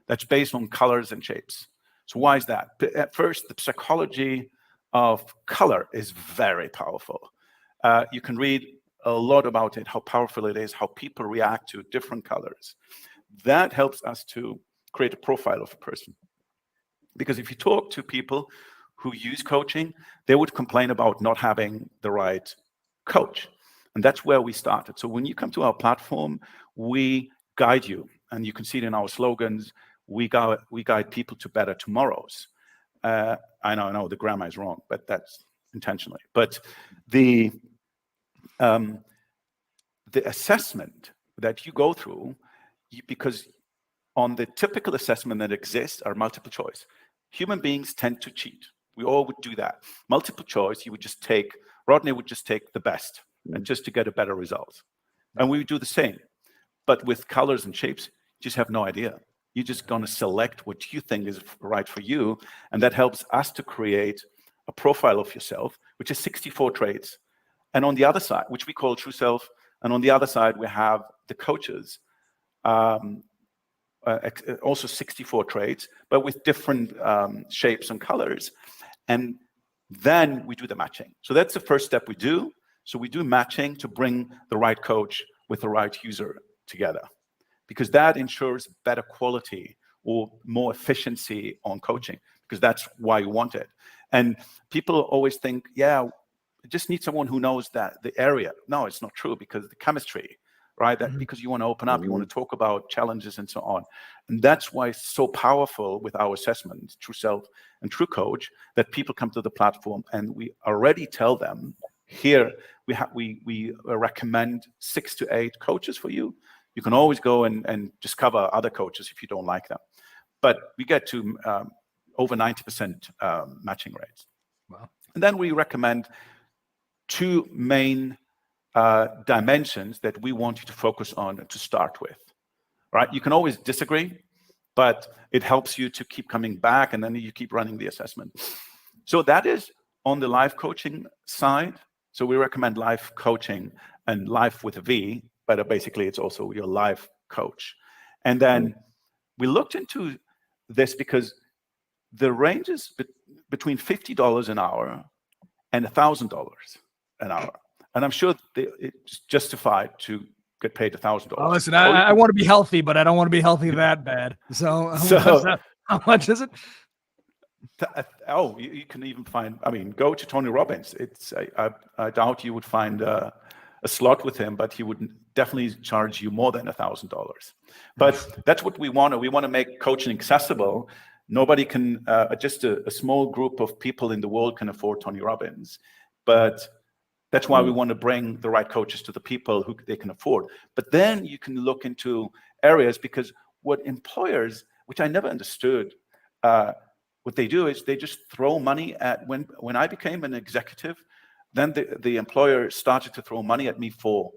that's based on colors and shapes. So why is that? At first, the psychology of color is very powerful. You can read a lot about it, how powerful it is, how people react to different colors. That helps us to create a profile of a person. Because if you talk to people who use coaching, they would complain about not having the right coach. And that's where we started. So when you come to our platform, we guide you. And you can see it in our slogans. We guide people to better tomorrows. I know the grammar is wrong, but that's intentionally. But the assessment that you go through, because on the typical assessment that exists are multiple choice. Human beings tend to cheat. We all would do that. Multiple choice, Rodney would just take the best and just to get a better result. And we would do the same. But with colors and shapes, you just have no idea. You're just going to select what you think is right for you. And that helps us to create a profile of yourself, which is 64 traits. And on the other side, which we call True Self, and on the other side, we have the coaches, also 64 traits, but with different shapes and colors. And then we do the matching. So that's the first step we do. So we do matching to bring the right coach with the right user together, because that ensures better quality or more efficiency on coaching, because that's why you want it. And people always think, yeah, I just need someone who knows that the area. No, it's not true, because the chemistry, right? That because you want to open up, you want to talk about challenges and so on. And that's why it's so powerful with our assessment, True Self and True Coach, that people come to the platform and we already tell them, here we recommend 6 to 8 coaches for you. You can always go and discover other coaches if you don't like them. But we get to over 90% matching rates. Wow. And then we recommend 2 main dimensions that we want you to focus on to start with, right? You can always disagree, but it helps you to keep coming back, and then you keep running the assessment. So that is on the life coaching side. So we recommend life coaching and life with a V, but basically it's also your life coach. And then we looked into this because the range is between $50 an hour and $1,000 an hour. And I'm sure it's justified to get paid $1,000. Oh, listen, I want to be healthy, but I don't want to be healthy that bad. So how much is it? You can even find, go to Tony Robbins. I doubt you would find a slot with him, but he would definitely charge you more than $1,000. But that's what we want. We want to make coaching accessible. Nobody can, just a small group of people in the world can afford Tony Robbins. But that's why we want to bring the right coaches to the people who they can afford. But then you can look into areas, because what employers, which I never understood, what they do is they just throw money at, when I became an executive, then the employer started to throw money at me for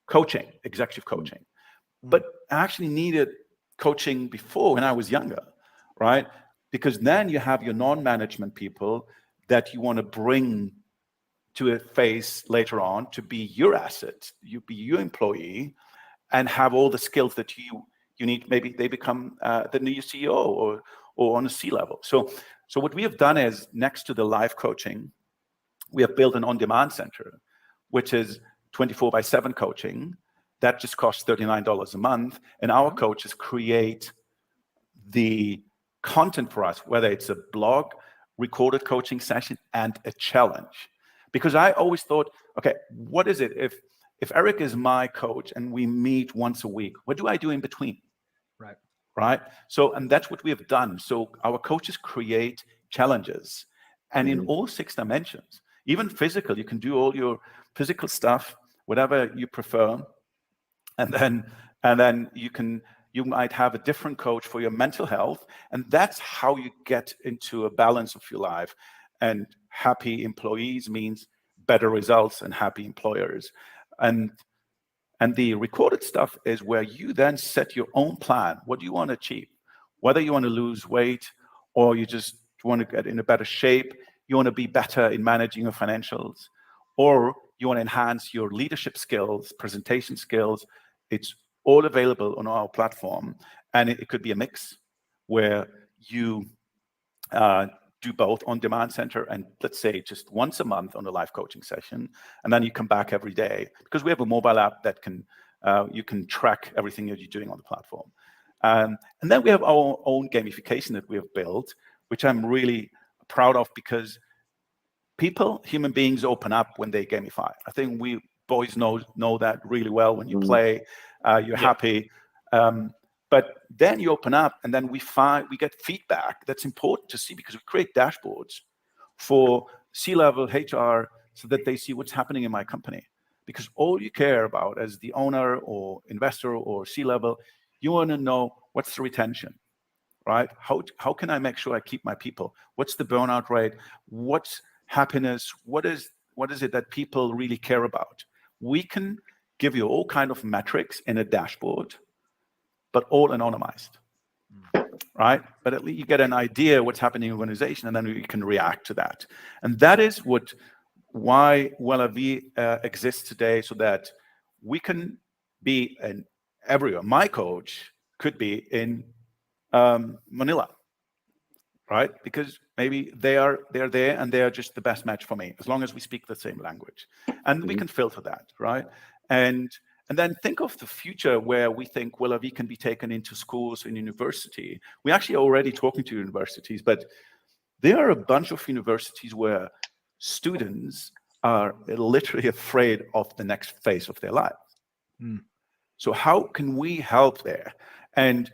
coaching, executive coaching. But I actually needed coaching before, when I was younger, right? Because then you have your non-management people that you want to bring to a phase later on to be your asset, you be your employee, and have all the skills that you need. Maybe they become the new CEO or on a C-level. So what we have done is, next to the life coaching, we have built an on-demand center, which is 24/7 coaching. That just costs $39 a month. And our coaches create the content for us, whether it's a blog, recorded coaching session, and a challenge. Because I always thought, okay, what is it? If Eric is my coach and we meet once a week, what do I do in between? Right? So, and that's what we have done. So our coaches create challenges, and in all 6 dimensions, even physical, you can do all your physical stuff, whatever you prefer. And then you might have a different coach for your mental health. And that's how you get into a balance of your life. And happy employees means better results and happy employers. And the recorded stuff is where you then set your own plan. What do you want to achieve? Whether you want to lose weight, or you just want to get in a better shape, you want to be better in managing your financials, or you want to enhance your leadership skills, presentation skills. It's all available on our platform. And it could be a mix where you do both on-demand center and, let's say, just once a month on a live coaching session, and then you come back every day, because we have a mobile app that can you can track everything that you're doing on the platform. And then we have our own gamification that we have built, which I'm really proud of, because human beings open up when they gamify. I think we boys know that really well. When you play, you're happy. But then you open up, and then we get feedback that's important to see, because we create dashboards for C-level HR so that they see what's happening in my company. Because all you care about as the owner or investor or C-level, you want to know, what's the retention, right? How can I make sure I keep my people? What's the burnout rate? What's happiness? What is it that people really care about? We can give you all kind of metrics in a dashboard, but all anonymized, right? But at least you get an idea what's happening in the organization, and then you can react to that. And that is why Wellavi exists today, so that we can be everywhere. My coach could be in Manila, right? Because maybe they're there and they're just the best match for me, as long as we speak the same language. And we can filter that, right? And then think of the future where we think Wellavi can be taken into schools and university. We're actually already talking to universities, but there are a bunch of universities where students are literally afraid of the next phase of their life. So how can we help there? And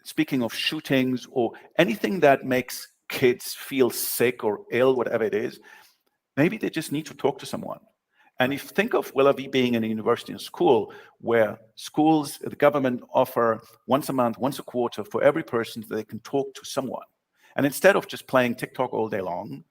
speaking of shootings or anything that makes kids feel sick or ill, whatever it is, maybe they just need to talk to someone. And if you think of Wellavi being in a university and school, where schools, the government offer once a month, once a quarter for every person that they can talk to someone. And instead of just playing TikTok all day long,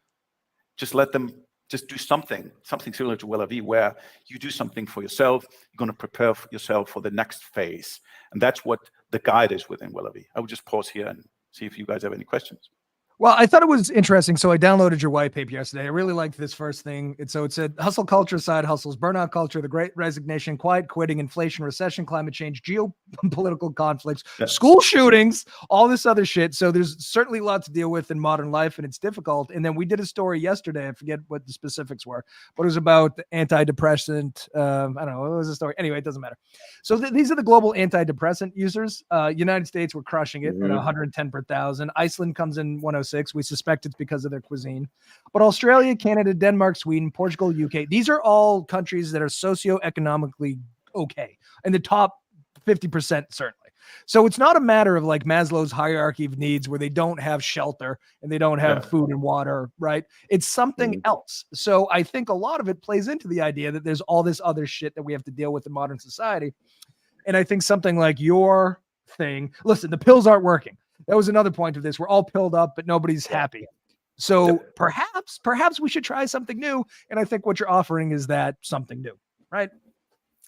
just let them just do something similar to Wellavi, where you do something for yourself. You're going to prepare yourself for the next phase. And that's what the guide is within Wellavi. I would just pause here and see if you guys have any questions. Well, I thought it was interesting. So I downloaded your white paper yesterday. I really liked this first thing. It said hustle culture, side hustles, burnout culture, the great resignation, quiet quitting, inflation, recession, climate change, geopolitical conflicts, school shootings, all this other shit. So there's certainly a lot to deal with in modern life, and it's difficult. And then we did a story yesterday. I forget what the specifics were, but it was about the antidepressant. I don't know. What was the story? Anyway, it doesn't matter. So these are the global antidepressant users. United States, we're crushing it at 110 per thousand. Iceland comes in 106. We suspect it's because of their cuisine. But Australia, Canada, Denmark, Sweden, Portugal, UK, these are all countries that are socioeconomically okay. In the top 50%, certainly. So it's not a matter of like Maslow's hierarchy of needs where they don't have shelter and they don't have food and water, right? It's something else. So I think a lot of it plays into the idea that there's all this other shit that we have to deal with in modern society. And I think something like your thing, listen, the pills aren't working. That was another point of this. We're all pilled up, but nobody's happy. So perhaps we should try something new. And I think what you're offering is that something new, right?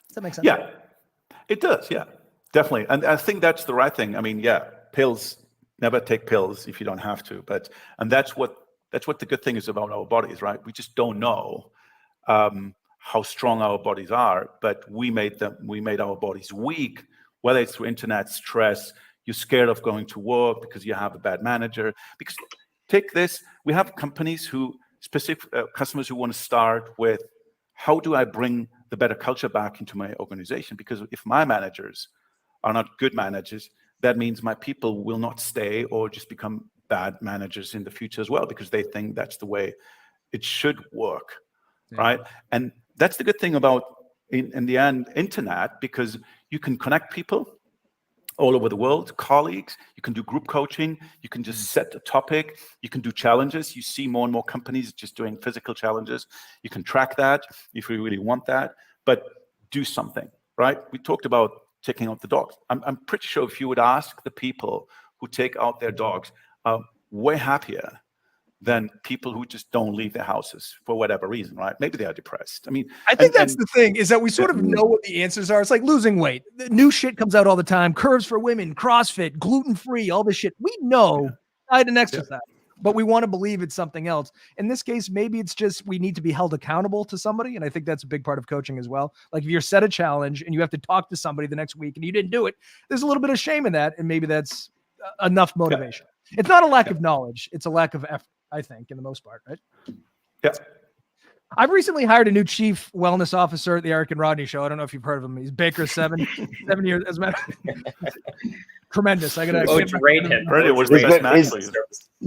Does that make sense? Yeah, it does. Yeah, definitely. And I think that's the right thing. I mean, pills, never take pills if you don't have to. And that's what the good thing is about our bodies, right? We just don't know how strong our bodies are, but we made our bodies weak, whether it's through internet, stress. You're scared of going to work because you have a bad manager. Because take this, we have companies customers who want to start with, how do I bring the better culture back into my organization? Because if my managers are not good managers, that means my people will not stay or just become bad managers in the future as well, because they think that's the way it should work, right? And that's the good thing about, in the end, internet, because you can connect people all over the world, colleagues. You can do group coaching. You can just set a topic. You can do challenges. You see more and more companies just doing physical challenges. You can track that if you really want that, but do something, right? We talked about taking out the dogs. I'm pretty sure if you would ask the people who take out their dogs, way happier than people who just don't leave their houses for whatever reason, right? Maybe they are depressed. I mean, I think that's the thing, is that we sort of know what the answers are. It's like losing weight. The new shit comes out all the time. Curves for women, CrossFit, gluten-free, all this shit. We know diet and exercise, but we want to believe it's something else. In this case, maybe it's just we need to be held accountable to somebody. And I think that's a big part of coaching as well. Like if you're set a challenge and you have to talk to somebody the next week and you didn't do it, there's a little bit of shame in that. And maybe that's enough motivation. It's not a lack of knowledge. It's a lack of effort, I think, in the most part, right? Yeah. I've recently hired a new chief wellness officer at the Eric and Rodney show. I don't know if you've heard of him. He's Baker 7 years. As a matter, tremendous. I gotta rate him. It was the best match for you.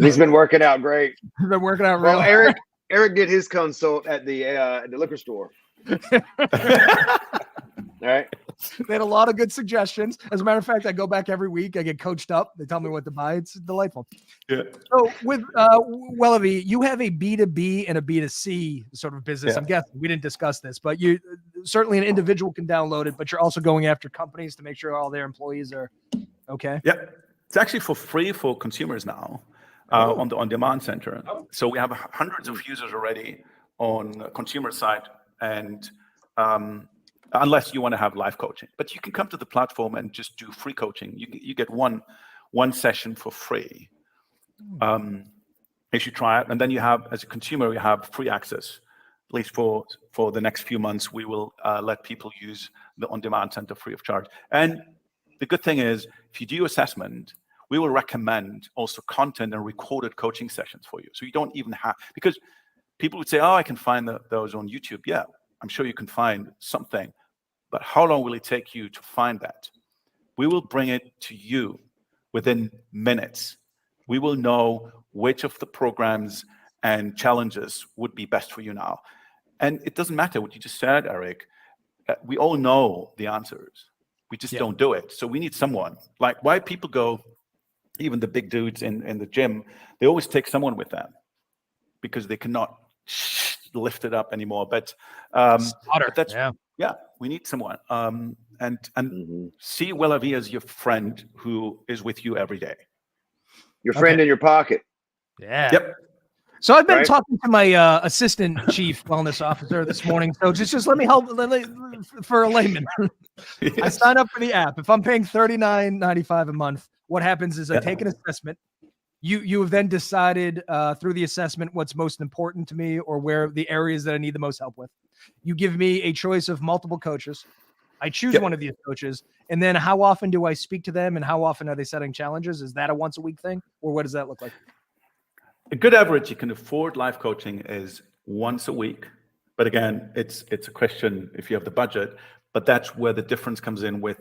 He's been working out great. He's been working out well. Well, Eric did his consult at the liquor store. All right. They had a lot of good suggestions. As a matter of fact, I go back every week. I get coached up. They tell me what to buy. It's delightful. Yeah. So with Wellavi, you have a B2B and a B2C sort of business. I'm guessing we didn't discuss this, but you certainly an individual can download it, but you're also going after companies to make sure all their employees are okay. Yeah. It's actually for free for consumers now on the on-demand center. So we have hundreds of users already on the consumer side, and unless you want to have live coaching, but you can come to the platform and just do free coaching. You get one session for free. You should try it, and then you have, as a consumer, you have free access. At least for the next few months, we will let people use the on-demand center free of charge. And the good thing is, if you do assessment, we will recommend also content and recorded coaching sessions for you. So you don't even have, because people would say, oh, I can find those on YouTube. Yeah, I'm sure you can find something, but how long will it take you to find that? We will bring it to you within minutes. We will know which of the programs and challenges would be best for you now. And it doesn't matter what you just said, Eric. We all know the answers. We just don't do it. So we need someone. Like, why people go, even the big dudes in the gym, they always take someone with them because they cannot lift it up anymore. But that's, we need someone. And see Wellavi as your friend who is with you every day. Your friend in your pocket. Yeah. Yep. So I've been talking to my assistant chief wellness officer this morning. So just let me help for a layman. Yes. I sign up for the app. If I'm paying $39.95 a month, what happens is I take an assessment. You have then decided through the assessment what's most important to me or where the areas that I need the most help with. You give me a choice of multiple coaches. I choose one of these coaches, and then how often do I speak to them, and how often are they setting challenges? Is that a once a week thing, or what does that look like? A good average you can afford life coaching is once a week. But again, it's a question if you have the budget, but that's where the difference comes in with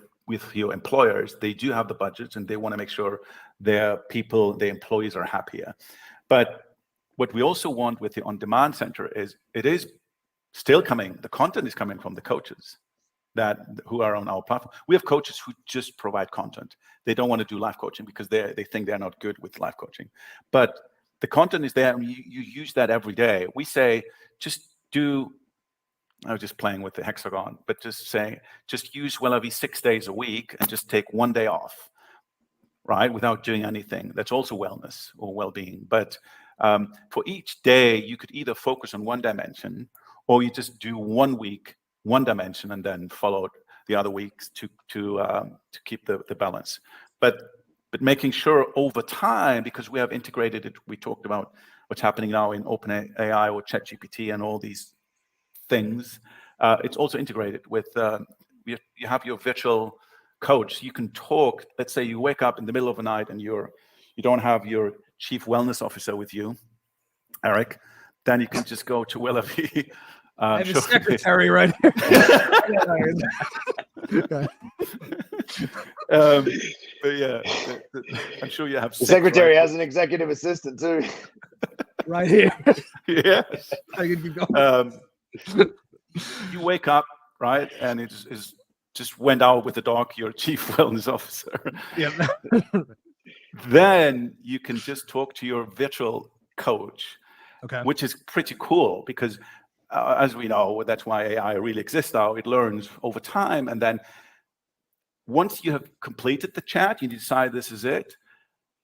your employers. They do have the budgets and they want to make sure their people, their employees are happier. But what we also want with the on-demand center is it is still coming. The content is coming from the coaches who are on our platform. We have coaches who just provide content. They don't want to do life coaching because they think they're not good with life coaching. But the content is there and you use that every day. We say, I was just playing with the hexagon, but just use Wellavi 6 days a week and just take 1 day off, right? Without doing anything. That's also wellness or well-being. But for each day, you could either focus on one dimension or you just do 1 week, one dimension, and then follow the other weeks to keep the balance. But making sure over time, because we have integrated it, we talked about what's happening now in OpenAI or ChatGPT and all these things. It's also integrated with, you have your virtual coach. You can talk, let's say you wake up in the middle of the night and you don't have your chief wellness officer with you, Eric, then you can just go to Wellavi. I have a secretary right here. But yeah, I'm sure you have. The secretary has an executive assistant too. Right here. Yes. I can keep going. You wake up, right, and it just went out with the dog, your chief wellness officer. Yeah. Then you can just talk to your virtual coach, which is pretty cool because as we know, that's why AI really exists now. It learns over time. And then once you have completed the chat, you decide this is it,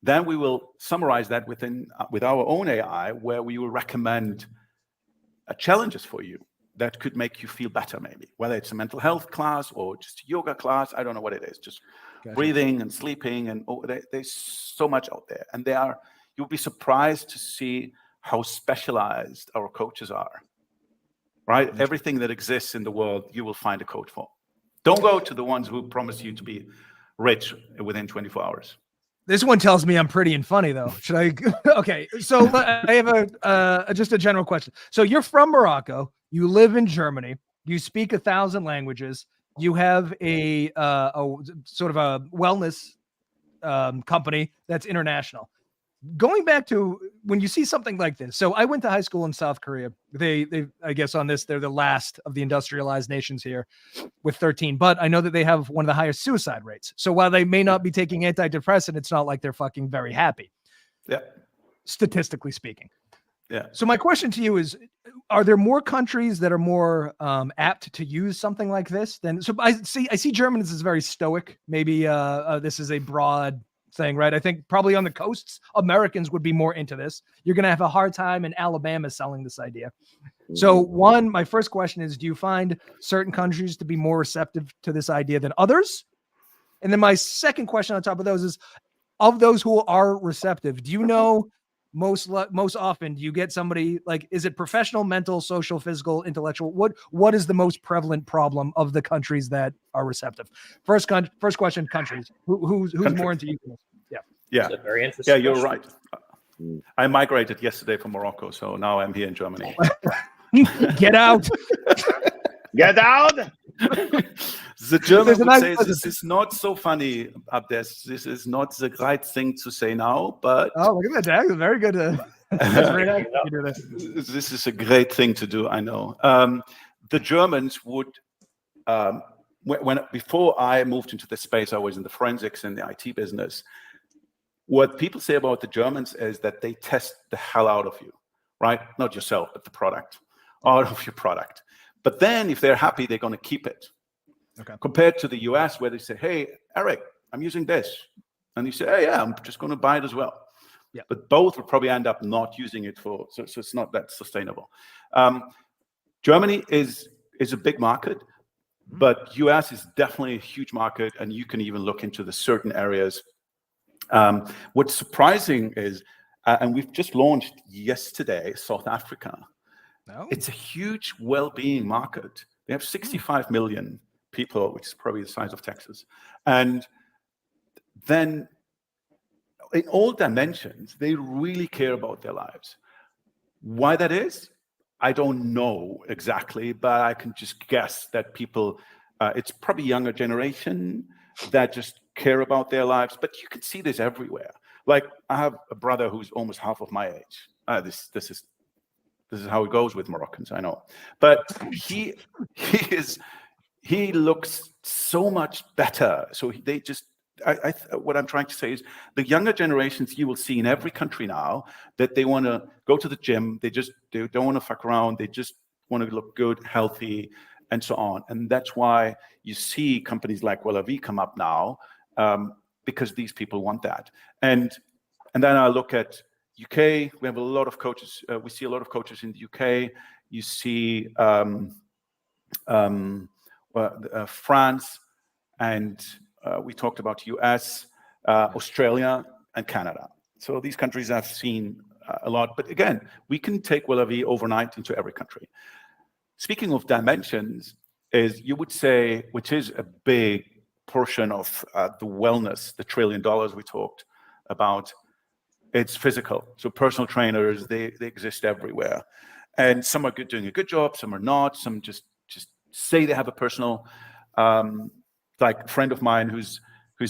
then we will summarize that with our own AI, where we will recommend challenges for you that could make you feel better, maybe, whether it's a mental health class or just a yoga class. I don't know what it is, just breathing and sleeping. And there's so much out there. And you'll be surprised to see how specialized our coaches are. Right? Everything that exists in the world, you will find a coach for. Don't go to the ones who promise you to be rich within 24 hours. This one tells me I'm pretty and funny, though. Should I? Okay. So I have just a general question. So you're from Morocco. You live in Germany. You speak 1,000 languages. You have a sort of a wellness company that's international. Going back to when you see something like this. So I went to high school in South Korea. They I guess on this, they're the last of the industrialized nations here with 13, but I know that they have one of the highest suicide rates. So while they may not be taking antidepressant, it's not like they're fucking very happy. Yeah. Statistically speaking. Yeah. So my question to you is, are there more countries that are more apt to use something like this than, so I see Germans as very stoic. Maybe this is a broad thing, right? I think probably on the coasts, Americans would be more into this. You're going to have a hard time in Alabama selling this idea. So my first question is, do you find certain countries to be more receptive to this idea than others? And then my second question on top of those is, of those who are receptive, do you know most often, do you get somebody like, is it professional, mental, social, physical, intellectual? What is the most prevalent problem of the countries that are receptive? First question, countries. Who's more into you? Yeah. Yeah. So very interesting. Yeah, you're right. I migrated yesterday from Morocco, so now I'm here in Germany. Get out. Get out. The German would say, this is not so funny, Abdes. This is not the right thing to say now, but... Oh, look at that, Dag. Very good. That's very nice you do this. This is a great thing to do, I know. The Germans would... before I moved into this space, I was in the forensics and the IT business. What people say about the Germans is that they test the hell out of you, right? Not yourself, but the product, out of your product. But then if they're happy, they're going to keep it. Okay. Compared to the US, where they say, hey, Eric, I'm using this. And you say, hey, yeah, I'm just going to buy it as well. Yeah. But both will probably end up not using it so it's not that sustainable. Germany is a big market, but US is definitely a huge market, and you can even look into the certain areas. What's surprising is, and we've just launched yesterday, South Africa. Oh. It's a huge well-being market. They have 65 million people, which is probably the size of Texas. And then in all dimensions, they really care about their lives. Why that is, I don't know exactly, but I can just guess that people, it's probably younger generation that just care about their lives, but you can see this everywhere. Like, I have a brother who's almost half of my age. This is how it goes with Moroccans, I know. But he looks so much better. So they just, what I'm trying to say is, the younger generations you will see in every country now, that they want to go to the gym, they don't want to fuck around, they just want to look good, healthy, and so on. And that's why you see companies like Wellavi come up now, because these people want that. And then I look at UK. We have a lot of coaches. We see a lot of coaches in the UK. You see France, and we talked about US, Australia, and Canada. So these countries I've seen a lot. But again, we can take Wellavi overnight into every country. Speaking of dimensions, is you would say, which is a big portion of the wellness, the $1 trillion we talked about, it's physical. So personal trainers, they exist everywhere. And some are doing a good job, some are not, some just say they have a personal, like a friend of mine who's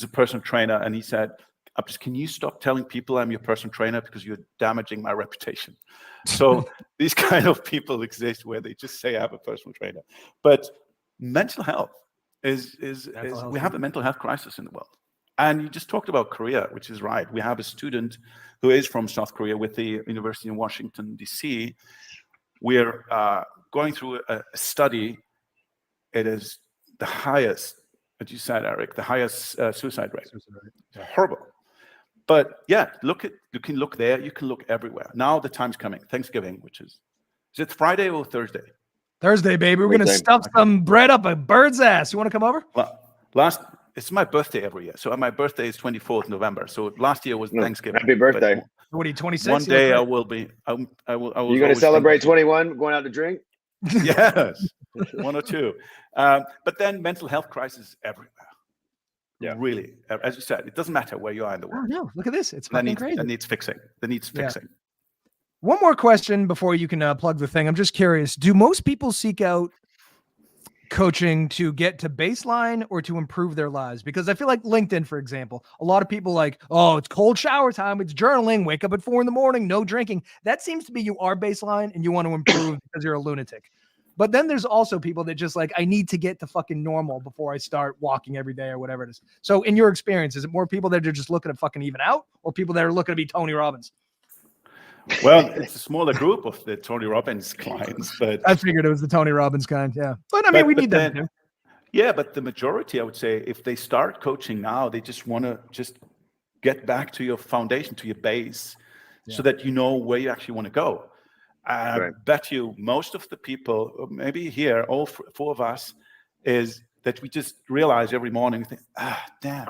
a personal trainer, and he said, can you stop telling people I'm your personal trainer because you're damaging my reputation? So these kind of people exist where they just say I have a personal trainer. But mental health we have a mental health crisis in the world. And you just talked about Korea, which is right. We have a student who is from South Korea with the University in Washington, D.C. We're going through a study. It is the highest, as you said, Eric, the highest suicide rate. Yeah. Horrible. But yeah, you can look there, you can look everywhere. Now the time's coming, Thanksgiving, which is it Friday or Thursday? Thursday, baby. We're going to stuff some bread up a bird's ass. You want to come over? Well, it's my birthday every year. So my birthday is 24th November. So last year was Thanksgiving. Happy birthday. What are you, 26? One day I will be. You going to celebrate 21, going out to drink? Yes, one or two. But then mental health crisis everywhere. Yeah, really. As you said, it doesn't matter where you are in the world. Oh, no, look at this. It's fucking crazy. That needs fixing. One more question before you can plug the thing. I'm just curious. Do most people seek out coaching to get to baseline or to improve their lives? Because I feel like LinkedIn, for example, a lot of people like, oh, it's cold shower time, it's journaling, wake up at 4 a.m, no drinking. That seems to be you are baseline and you want to improve because you're a lunatic. But then there's also people that just like, I need to get to fucking normal before I start walking every day or whatever it is. So in your experience, is it more people that are just looking to fucking even out, or people that are looking to be Tony Robbins? Well, it's a smaller group of the Tony Robbins clients, but I figured it was the Tony Robbins kind. Yeah. But I mean, we need them too. Yeah. But the majority, I would say, if they start coaching now, they just want to just get back to your foundation, to your base, so that you know where you actually want to go. I bet you most of the people, maybe here, all 4 of us, is that we just realize every morning, think, damn,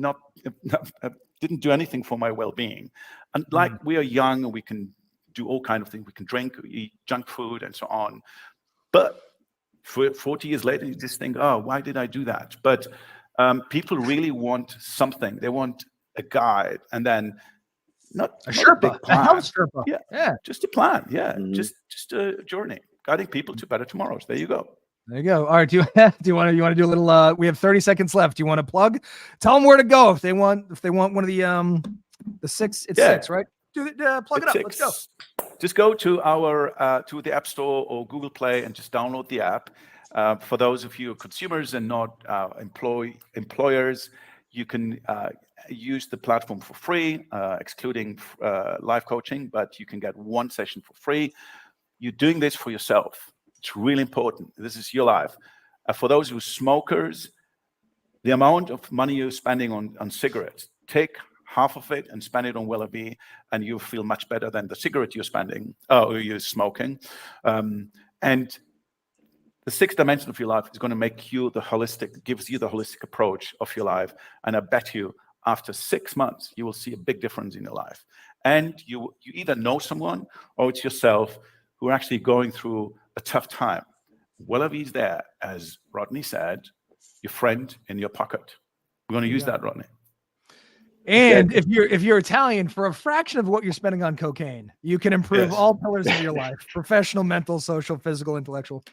I didn't do anything for my well-being. And like we are young and we can do all kinds of things. We can drink, eat junk food, and so on. But 40 years later, you just think, oh, why did I do that? But people really want something. They want a guide, and then not a not Sherpa, big a plan. health Sherpa. Yeah, just a plan. Yeah, Mhm. just a journey, guiding people to better tomorrows. There you go. There you go. All right. Do you want to do a little? We have 30 seconds left. Do you want to plug? Tell them where to go if they want one of the 6. It's 6, right? Plug it up. 6. Let's go. Just go to our to the App Store or Google Play and just download the app. For those of you consumers and not employers, you can use the platform for free, excluding live coaching, but you can get 1 session for free. You're doing this for yourself. It's really important. This is your life. For those who are smokers, the amount of money you're spending on cigarettes, take half of it and spend it on Wellavi, and you'll feel much better than the cigarette you're spending or you're smoking. And the 6th dimension of your life is going to make you gives you the holistic approach of your life. And I bet you after 6 months, you will see a big difference in your life. And you either know someone or it's yourself who are actually going through a tough time. Wellavi is there, as Rodney said, your friend in your pocket. We're going to use that, Rodney. And if you're Italian, for a fraction of what you're spending on cocaine, you can improve all pillars of your life: professional, mental, social, physical, intellectual.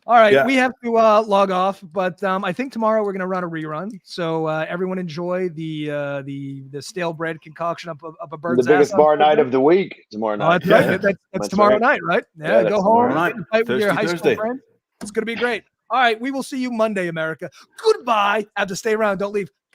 All right, we have to log off, but I think tomorrow we're going to run a rerun. So everyone enjoy the stale bread concoction up a bird's ass. The biggest bar night of the week tomorrow night. Oh, that's right. That's tomorrow night, right? Yeah, go home, get in a fight with your high school friend. It's going to be great. All right, we will see you Monday, America. Goodbye. Have to stay around. Don't leave.